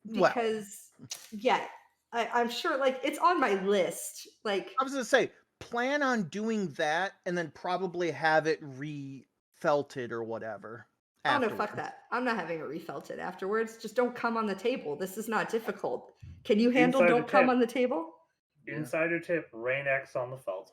Well, Because, yeah, I'm sure, like, it's on my list. Like, I was gonna say, plan on doing that and then probably have it refelted or whatever. oh no, fuck afterwards. that. I'm not having it refelted afterwards. Just don't come on the table. This is not difficult. Can you handle Insider don't come tip. on the table? Insider tip: Rain X on the felt.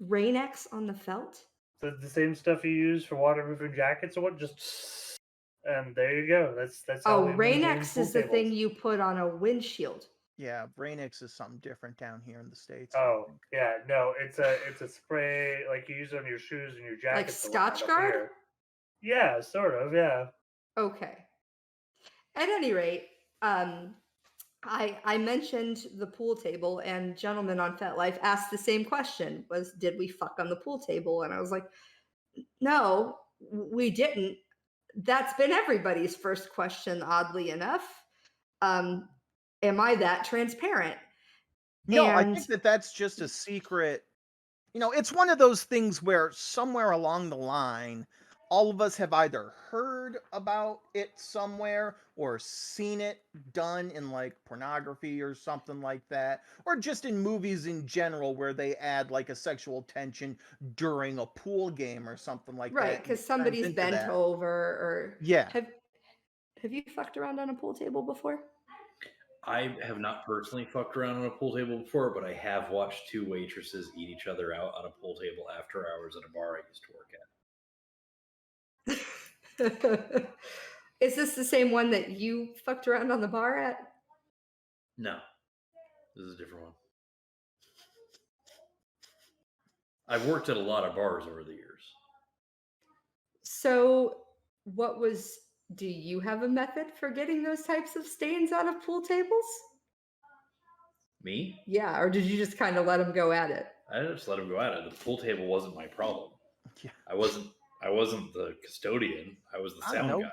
Rain X on the felt? The same stuff you use for waterproofing jackets or what? Just and there you go. That's how Oh, we Rain maintain X pool is the tables. thing you put on a windshield. Yeah, Brainix is something different down here in the States. Oh yeah, no, it's a spray like you use on your shoes and your Like jackets. and whatnot Scotch up Guard? here. Yeah, sort of. Yeah. Okay. At any rate, I mentioned the pool table, and gentlemen on FetLife asked the same question: was did we fuck on the pool table? And I was like, no, we didn't. That's been everybody's first question, oddly enough. Am I that transparent? No, I And think that's just a secret. It's one of those things where somewhere along the line, all of us have either heard about it somewhere or seen it done in like pornography or something like that, or just in movies in general where they add like a sexual tension during a pool game or something like that. right, and it because turns somebody's into bent that. over, or Yeah. have you fucked around on a pool table before? I have not personally fucked around on a pool table before, but I have watched two waitresses eat each other out on a pool table after hours at a bar I used to work at. Is this the same one that you fucked around on the bar at? No, this is a different one. I've worked at a lot of bars over the years. So, do you have a method for getting those types of stains out of pool tables? Me? Yeah, or did you just kind of let them go at it? I just let them go at it. The pool table wasn't my problem. Yeah. I wasn't the custodian. I was the I don't sound know. guy.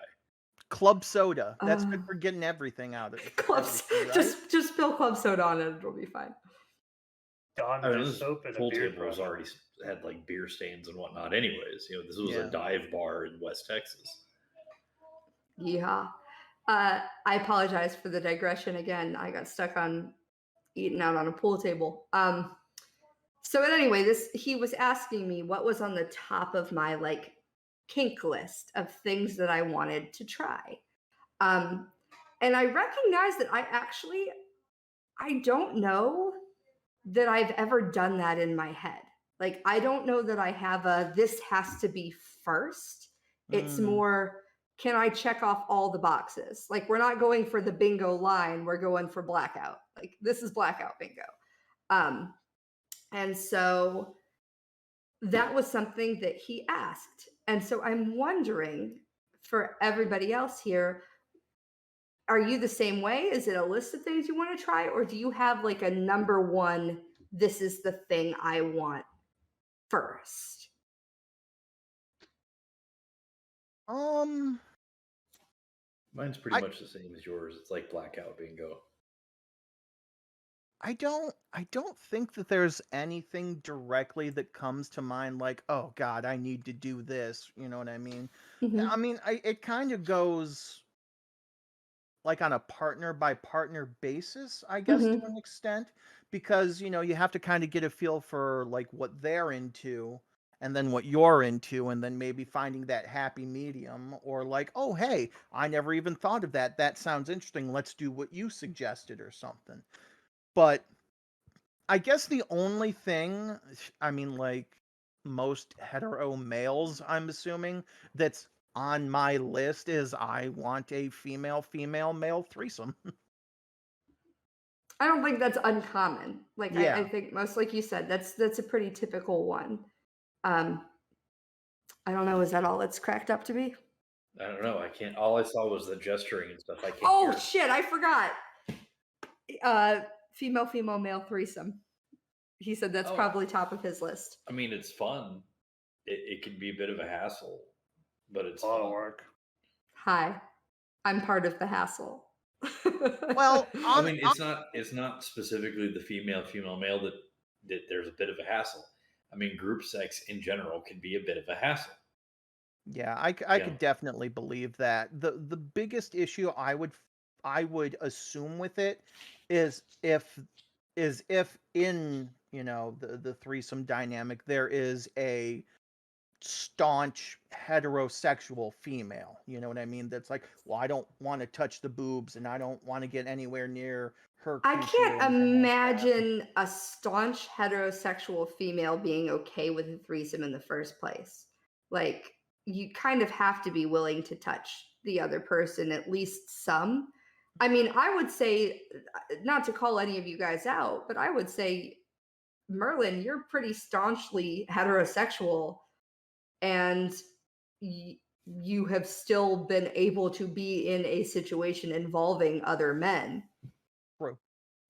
Club soda. That's good for getting everything out of it. Right? Just spill club soda on it, it'll be fine. This soap and pool a beer table was already had like beer stains and whatnot. Anyways, this was Yeah. a dive bar in West Texas. Yeah. I apologize for the digression again. I got stuck on eating out on a pool table. So anyway, he was asking me what was on the top of my like kink list of things that I wanted to try. And I recognized that I don't know that I've ever done that in my head. Like, I don't know that I have this has to be first. It's more, can I check off all the boxes? Like, we're not going for the bingo line. We're going for blackout. Like, this is blackout bingo. And so that was something that he asked. And so I'm wondering, for everybody else here, are you the same way? Is it a list of things you want to try? Or do you have like a number one, this is the thing I want first? Mine's pretty much the same as yours. It's like blackout bingo. I don't think that there's anything directly that comes to mind like, oh God, I need to do this. You know what I mean? I mean, it kind of goes like on a partner by partner basis, I guess, to an extent, because you have to kind of get a feel for like what they're into and then what you're into, and then maybe finding that happy medium, or like, oh hey, I never even thought of that. That sounds interesting. Let's do what you suggested or something. But I guess the only thing, I mean, like most hetero males, I'm assuming, that's on my list is I want a female male threesome. I don't think that's uncommon. Like, Yeah. I think most, like you said, that's a pretty typical one. I don't know. Is that all it's cracked up to be? I don't know. I can't. All I saw was the gesturing and stuff. I can't. Oh shit! I forgot. Female male threesome. He said that's probably top of his list. I mean, it's fun. It can be a bit of a hassle, but it's a lot fun. of work. Hi, I'm part of the hassle. Well, I mean, it's not specifically the female male that there's a bit of a hassle. I mean, group sex in general can be a bit of a hassle. Yeah, I could definitely believe that. The biggest issue I would assume with it is if in the threesome dynamic there is a staunch heterosexual female, you know what I mean, that's like, well, I don't want to touch the boobs and I don't want to get anywhere near her I coochie or can't anything like that. imagine a staunch heterosexual female being okay with a threesome in the first place. Like, you kind of have to be willing to touch the other person, at least some. I mean, I would say, not to call any of you guys out, but I would say, Merlin, you're pretty staunchly heterosexual, and you have still been able to be in a situation involving other men. True.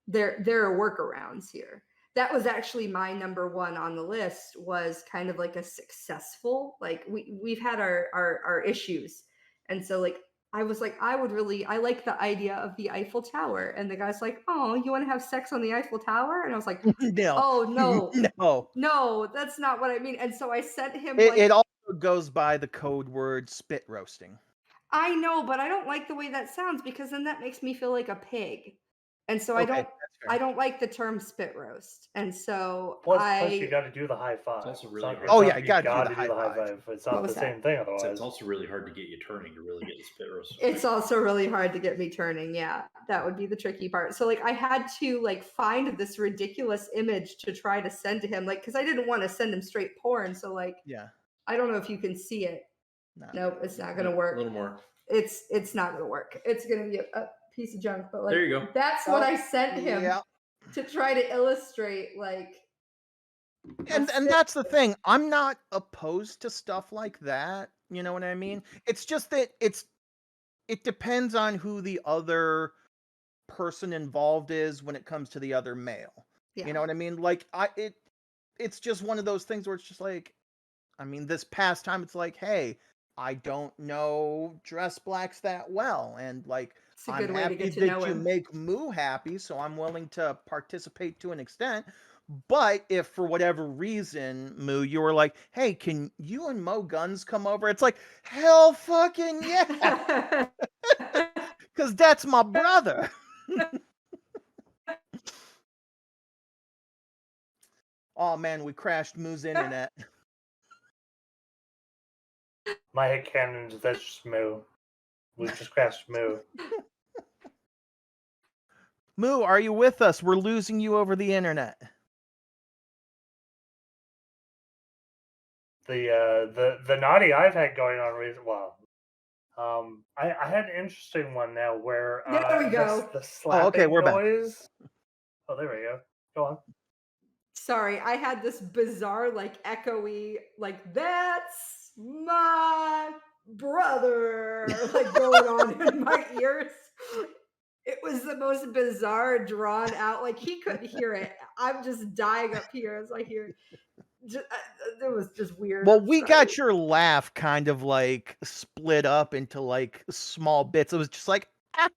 There are workarounds here. That was actually my number one on the list, was kind of like a successful, like we've had our issues. And so like, I was like, I like the idea of the Eiffel Tower. And the guy's like, oh, you want to have sex on the Eiffel Tower? And I was like, No. Oh, no, that's not what I mean. And so I sent him it also goes by the code word spit roasting. I know, but I don't like the way that sounds, because then that makes me feel like a pig. And so Okay, that's I fair. don't like the term spit roast. And so Plus you got to do the high five. also really hard. Oh, yeah, you you gotta do got the to do high the high five. five. It's What not was the that? same thing So otherwise. it's also really hard to get you turning to really get the spit roast. It's also really hard to get me turning. Yeah, that would be the tricky part. So like I had to like find this ridiculous image to try to send to him, like because I didn't want to send him straight porn. So like Yeah. I don't know if you can see it. No. Nope, it's not gonna A work. little more. It's not gonna work. It's gonna be a piece of junk. But like There you go. that's what I sent him Yeah. to try to illustrate like. And spit that's the thing. I'm not opposed to stuff like that. You know what I mean? It's just that it depends on who the other person involved is when it comes to the other male. Yeah. You know what I mean? Like it's just one of those things where it's just like, I mean, this past time it's like, hey, I don't know Dress Blacks that well, and like It's a I'm good way to happy get to that know you him. make Moo happy, so I'm willing to participate to an extent. But if for whatever reason, Moo, you were like, hey, can you and Mo Guns come over? It's like, hell fucking yeah, because that's my brother. Oh man, we crashed Moo's internet. My head canon is that's just Moo. We just crashed Moo. Moo, are you with us? We're losing you over the internet. The naughty I've had going on recently. Well, I had an interesting one now where There we go. the slapping okay, we're back. noise. Oh, there we go. Go on. Sorry, I had this bizarre, like echoey, like that's my brother, like going on in my ears. It was the most bizarre, drawn out. Like he couldn't hear it. I'm just dying up here as I hear. It was just weird. Well, I'm we sorry. got your laugh kind of like split up into like small bits. It was just like, ah.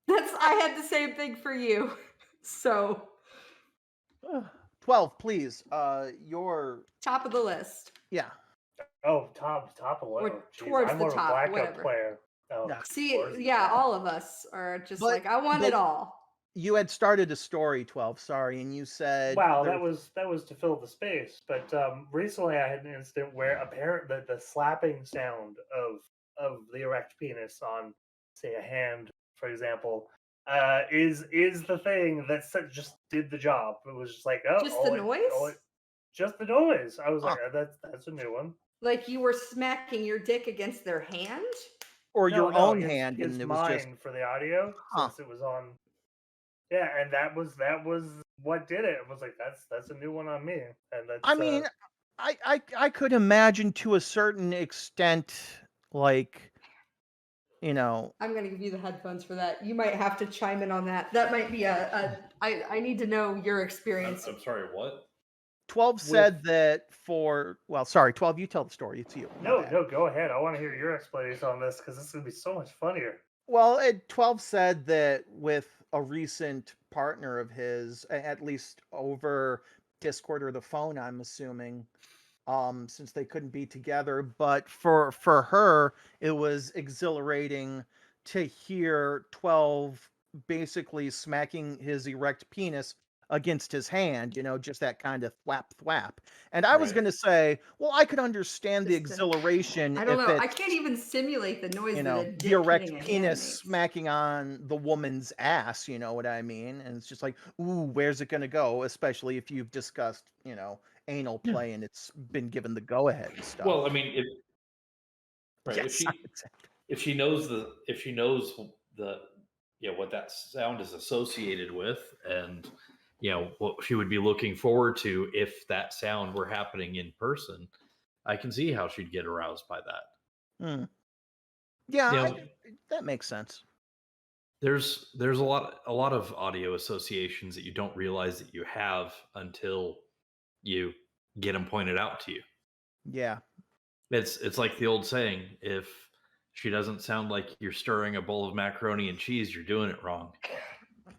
I had the same thing for you. So 12, please. Your top of the list. yeah. Oh, top of Or level. towards I'm the more of a top, blackout whatever. player. Oh, Yeah. See, towards the yeah, top. all of us are just But- like I want but- it all. You had started a story, 12, sorry, and you said Wow, there that was to fill the space. But recently, I had an incident where apparently the slapping sound of the erect penis on, say, a hand, for example, is the thing that just did the job. It was just like Just the noise? just the noise. I was like, Huh. that's a new one. Like you were smacking your dick against their hand? or No, your no, own it's, hand, it's and it was mine just for the audio Huh. since it was on. Yeah, and that was what did it. It was like that's a new one on me, and that's. I mean, I could imagine to a certain extent, like, you know, I'm gonna give you the headphones for that. You might have to chime in on that. That might be I need to know your experience. I'm sorry, what? 12 said that sorry, 12, you tell the story. It's you. My No, bad. no, go ahead. I want to hear your explanation on this because this is gonna be so much funnier. Well, 12 said that with a recent partner of his, at least over Discord or the phone, I'm assuming, since they couldn't be together. But for her, it was exhilarating to hear 12 basically smacking his erect penis against his hand, just that kind of thwap thwap. And I was Right. going to say, well, I could understand the Just the- exhilaration I don't if know. it's I can't even simulate the noise that a the dick erect hitting a hand penis makes. smacking on the woman's ass, you know what I mean? And it's just like, ooh, where's it going to go? Especially if you've discussed, anal play and it's been given the go ahead and stuff. Well, I mean, Yes, if she knows the what that sound is associated with, and what she would be looking forward to if that sound were happening in person, I can see how she'd get aroused by that. Yeah, that makes sense. There's a lot of audio associations that you don't realize that you have until you get them pointed out to you. Yeah. It's like the old saying, if she doesn't sound like you're stirring a bowl of macaroni and cheese, you're doing it wrong.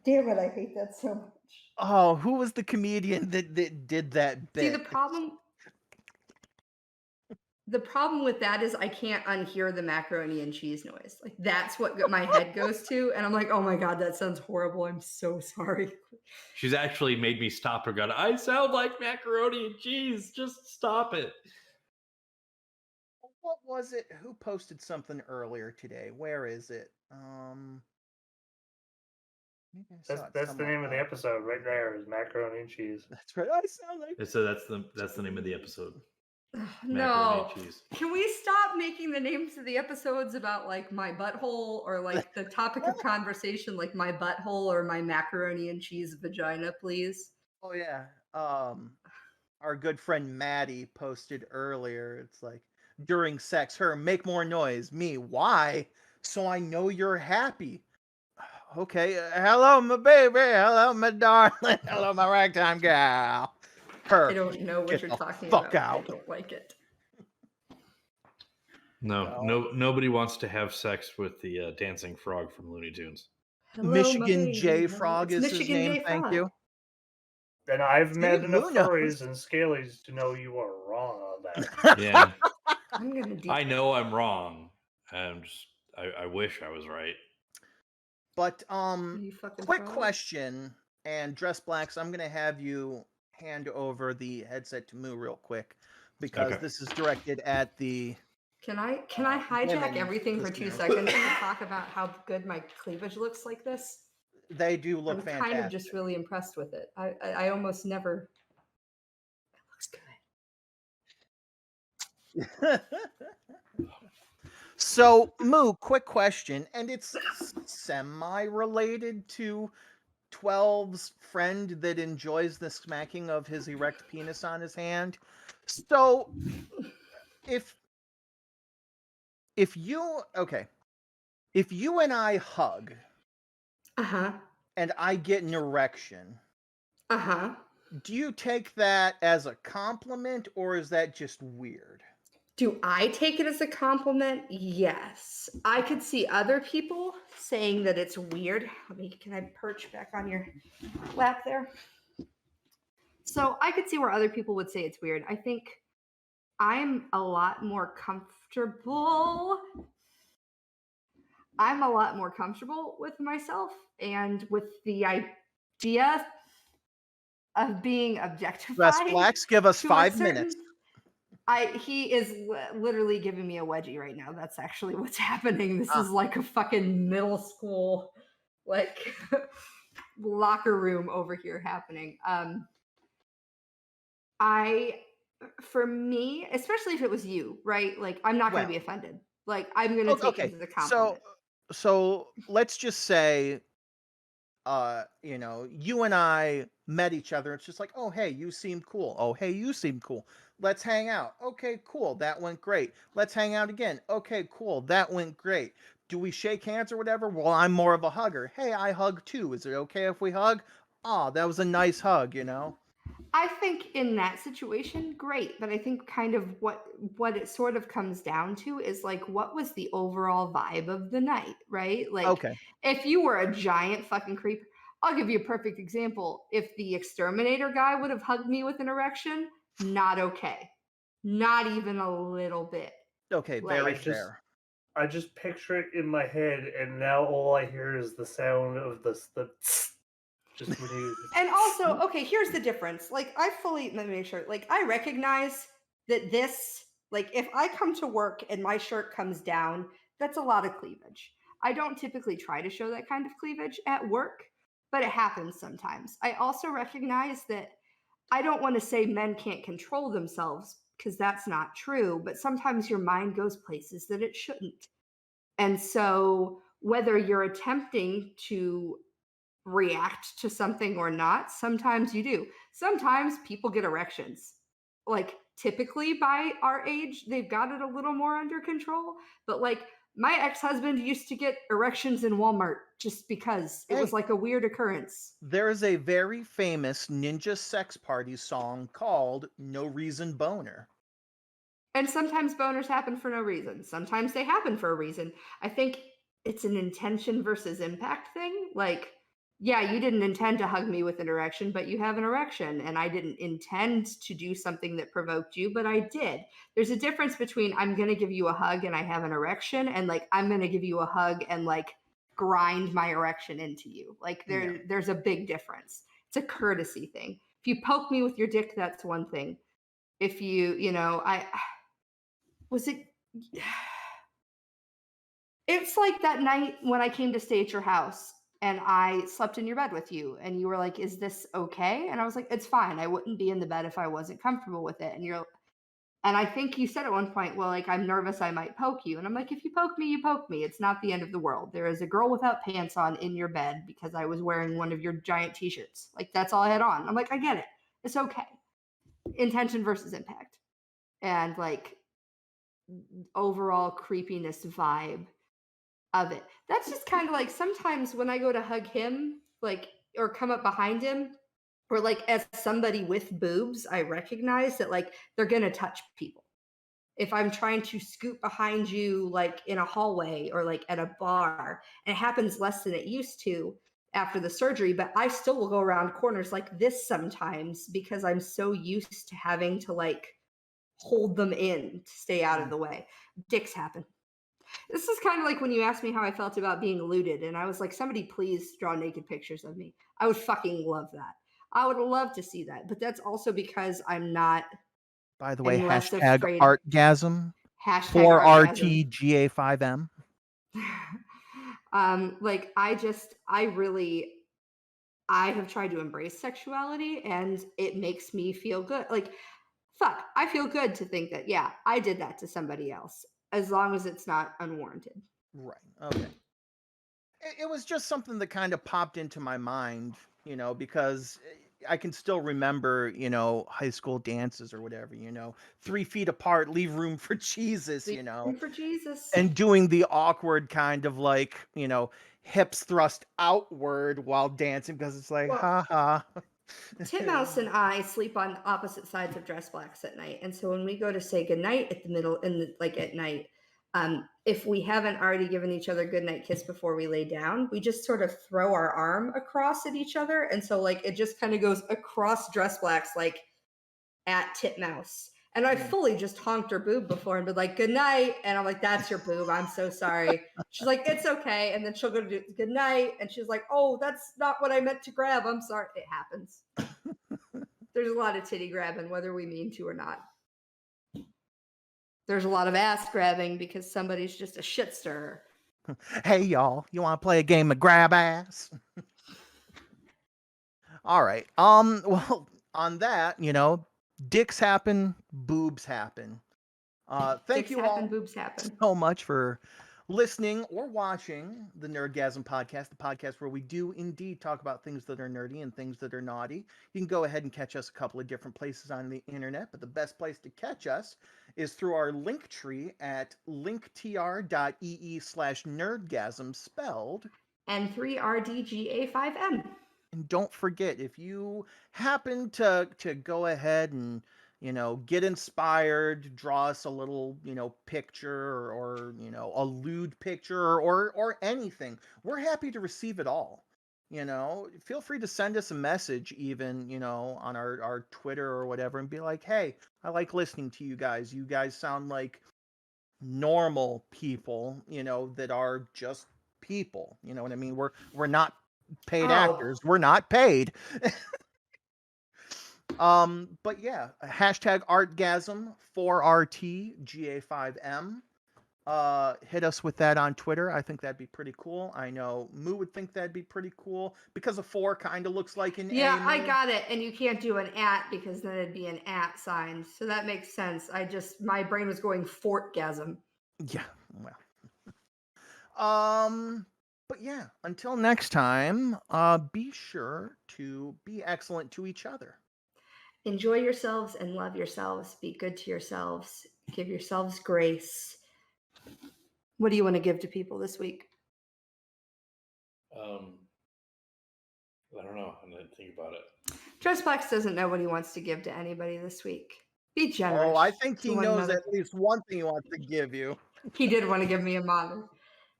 Damn it, I hate that so much. Oh, who was the comedian that did that bit? See, the problem The problem with that is I can't unhear the macaroni and cheese noise. Like that's what my head goes to, and I'm like, oh my god, that sounds horrible. I'm so sorry. She's actually made me stop her gun. I sound like macaroni and cheese. Just stop it. What was it? Who posted something earlier today? Where is it? Maybe I saw it That's the somewhere name of the else. episode right there. Is macaroni and cheese. That's right. I sound like. So that's the name of the episode. Ugh, Macaroni no. and cheese. Can we stop making the names of the episodes about like my butthole or like the topic of conversation like my butthole or my macaroni and cheese vagina, please? Oh yeah. Our good friend Maddie posted earlier. It's like during sex, her make more noise. Me, why? So I know you're happy. Okay. Hello, my baby. Hello, my darling. Hello, my ragtime gal. Her. I don't know what Get you're the talking fuck about. out. I don't like it. Nobody wants to have sex with the dancing frog from Looney Tunes. Hello, my Michigan baby. J Hello. Frog It's is his Michigan name. J Thank Frog. you. And I've met See, enough Lou knows. furries and scalies to know you are wrong on that. Yeah, I'm gonna do. I know I'm wrong. I wish I was right. But You fucking quick frog. question, and Dress Blacks, I'm gonna have you hand over the headset to Moo real quick because Okay. this is directed at the. Can I hijack women everything for 2 listeners. seconds and talk about how good my cleavage looks like this? They do look I'm fantastic. kind of just really impressed with it. I almost never. It looks good. So, Moo, quick question, and it's semi-related to 12's friend that enjoys the smacking of his erect penis on his hand. So, if you and I hug Uh-huh. and I get an erection, Uh-huh. do you take that as a compliment or is that just weird? Do I take it as a compliment? Yes. I could see other people saying that it's weird. Can I perch back on your lap there? So I could see where other people would say it's weird. I think I'm a lot more comfortable. I'm a lot more comfortable with myself and with the idea of being objectified. Dress Blacks, give us to a 5 certain- minutes. He is literally giving me a wedgie right now. That's actually what's happening. This Ah. is like a fucking middle school, like locker room over here happening. For me, especially if it was you, right? Like, I'm not going to be offended. Like, I'm going to take it as a compliment. So let's just say, you and I met each other. It's just like, oh, hey, you seem cool. Oh, hey, you seem cool. Let's hang out. Okay, cool. That went great. Let's hang out again. Okay, cool. That went great. Do we shake hands or whatever? Well, I'm more of a hugger. Hey, I hug too. Is it okay if we hug? Oh, that was a nice hug, I think in that situation, great. But I think kind of what it sort of comes down to is like, what was the overall vibe of the night, right? Like, Okay. if you were a giant fucking creep, I'll give you a perfect example. If the exterminator guy would have hugged me with an erection, not okay. Not even a little bit. Okay, Like, very fair. I just picture it in my head, and now all I hear is the sound of the just when you. And also, okay, here's the difference. Like, let me make sure. Like, I recognize that this, like, if I come to work and my shirt comes down, that's a lot of cleavage. I don't typically try to show that kind of cleavage at work, but it happens sometimes. I also recognize that I don't want to say men can't control themselves because that's not true, but sometimes your mind goes places that it shouldn't. And so, whether you're attempting to react to something or not, sometimes you do. Sometimes people get erections. Like, typically by our age, they've got it a little more under control. But like, my ex-husband used to get erections in Walmart just because it was like a weird occurrence. There is a very famous Ninja Sex Party song called No Reason Boner. And sometimes boners happen for no reason. Sometimes they happen for a reason. I think it's an intention versus impact thing. Like, yeah, you didn't intend to hug me with an erection, but you have an erection. And I didn't intend to do something that provoked you, but I did. There's a difference between I'm going to give you a hug and I have an erection, and like I'm going to give you a hug and like grind my erection into you. Like there's a big difference. It's a courtesy thing. If you poke me with your dick, that's one thing. If I was it. It's like that night when I came to stay at your house and I slept in your bed with you and you were like, "Is this okay?" And I was like, "It's fine. I wouldn't be in the bed if I wasn't comfortable with it." And I think you said at one point, "Well, like I'm nervous I might poke you." And I'm like, "If you poke me, you poke me. It's not the end of the world. There is a girl without pants on in your bed because I was wearing one of your giant t-shirts. Like that's all I had on." I'm like, "I get it. It's okay." Intention versus impact. And like overall creepiness vibe of it. That's just kind of like sometimes when I go to hug him, like, or come up behind him, or like as somebody with boobs, I recognize that like they're gonna touch people. If I'm trying to scoot behind you, like in a hallway or like at a bar, and it happens less than it used to after the surgery, but I still will go around corners like this sometimes because I'm so used to having to like hold them in to stay out of the way. Dicks happen. This is kind of like when you asked me how I felt about being looted, and I was like, somebody please draw naked pictures of me. I would fucking love that. I would love to see that. But that's also because I'm not, By the way, I'm less hashtag afraid. artgasm, Hashtag artgasm. 4RTGA5M. Like I have tried to embrace sexuality and it makes me feel good. Like, fuck, I feel good to think that, yeah, I did that to somebody else, as long as it's not unwarranted. Right. Okay. It was just something that kind of popped into my mind, because I can still remember, high school dances or whatever, 3 feet apart, leave room for Jesus, For Jesus. and doing the awkward kind of like, hips thrust outward while dancing because it's like, Well, ha ha. Titmouse and I sleep on opposite sides of dress blacks at night, and so when we go to say goodnight at the middle, like at night, if we haven't already given each other a goodnight kiss before we lay down, we just sort of throw our arm across at each other, and so like it just kind of goes across dress blacks, like at Titmouse. And I fully just honked her boob before and been like, "Good night." And I'm like, "That's your boob. I'm so sorry." She's like, "It's okay." And then she'll go to do good night. And she's like, "Oh, that's not what I meant to grab. I'm sorry." It happens. There's a lot of titty grabbing, whether we mean to or not. There's a lot of ass grabbing because somebody's just a shit stirrer. Hey, y'all, you want to play a game of grab ass? All right. Well, on that, dicks happen, boobs happen. Thank Dicks you happen, all boobs happen. so much for listening or watching the Nerdgasm podcast, the podcast where we do indeed talk about things that are nerdy and things that are naughty. You can go ahead and catch us a couple of different places on the internet, but the best place to catch us is through our link tree at linktr.ee/nerdgasm spelled And 3RDGA5M. And don't forget, if you happen to go ahead and get inspired, draw us a little picture or a lewd picture or anything, we're happy to receive it all. Feel free to send us a message even on our Twitter or whatever and be like, "Hey, I like listening to you guys. You guys sound like normal people, that are just people." You know what I mean? We're not paid actors. We're not paid. But yeah, hashtag artgasm 4RTGA5M. Hit us with that on Twitter. I think that'd be pretty cool. I know Moo would think that'd be pretty cool because a 4 kind of looks like an A. Yeah, I got it. And you can't do an at because then it'd be an at sign. So that makes sense. My brain was going fortgasm. Yeah, well. But yeah, until next time, be sure to be excellent to each other. Enjoy yourselves and love yourselves. Be good to yourselves. Give yourselves grace. What do you want to give to people this week? I don't know. I'm going to think about it. Dress Blacks doesn't know what he wants to give to anybody this week. Be generous. Oh, I think he knows another. at least one thing he wants to give you. He did want to give me a monitor.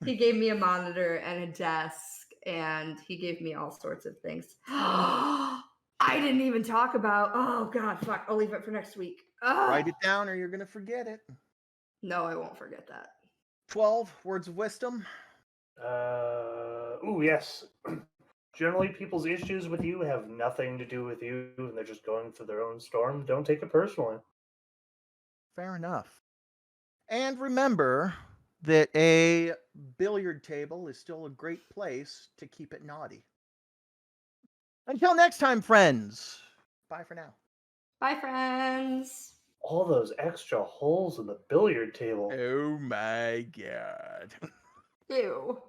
He gave me a monitor and a desk and he gave me all sorts of things. I didn't even talk about. Oh God, fuck! I'll leave it for next week. Write it down, or you're gonna forget it. No, I won't forget that. 12 words of wisdom. Yes. Generally, people's issues with you have nothing to do with you, and they're just going through their own storm. Don't take it personally. Fair enough. And remember that a billiard table is still a great place to keep it naughty. Until next time, friends. Bye for now. Bye, friends. All those extra holes in the billiard table. Oh my god. Ew.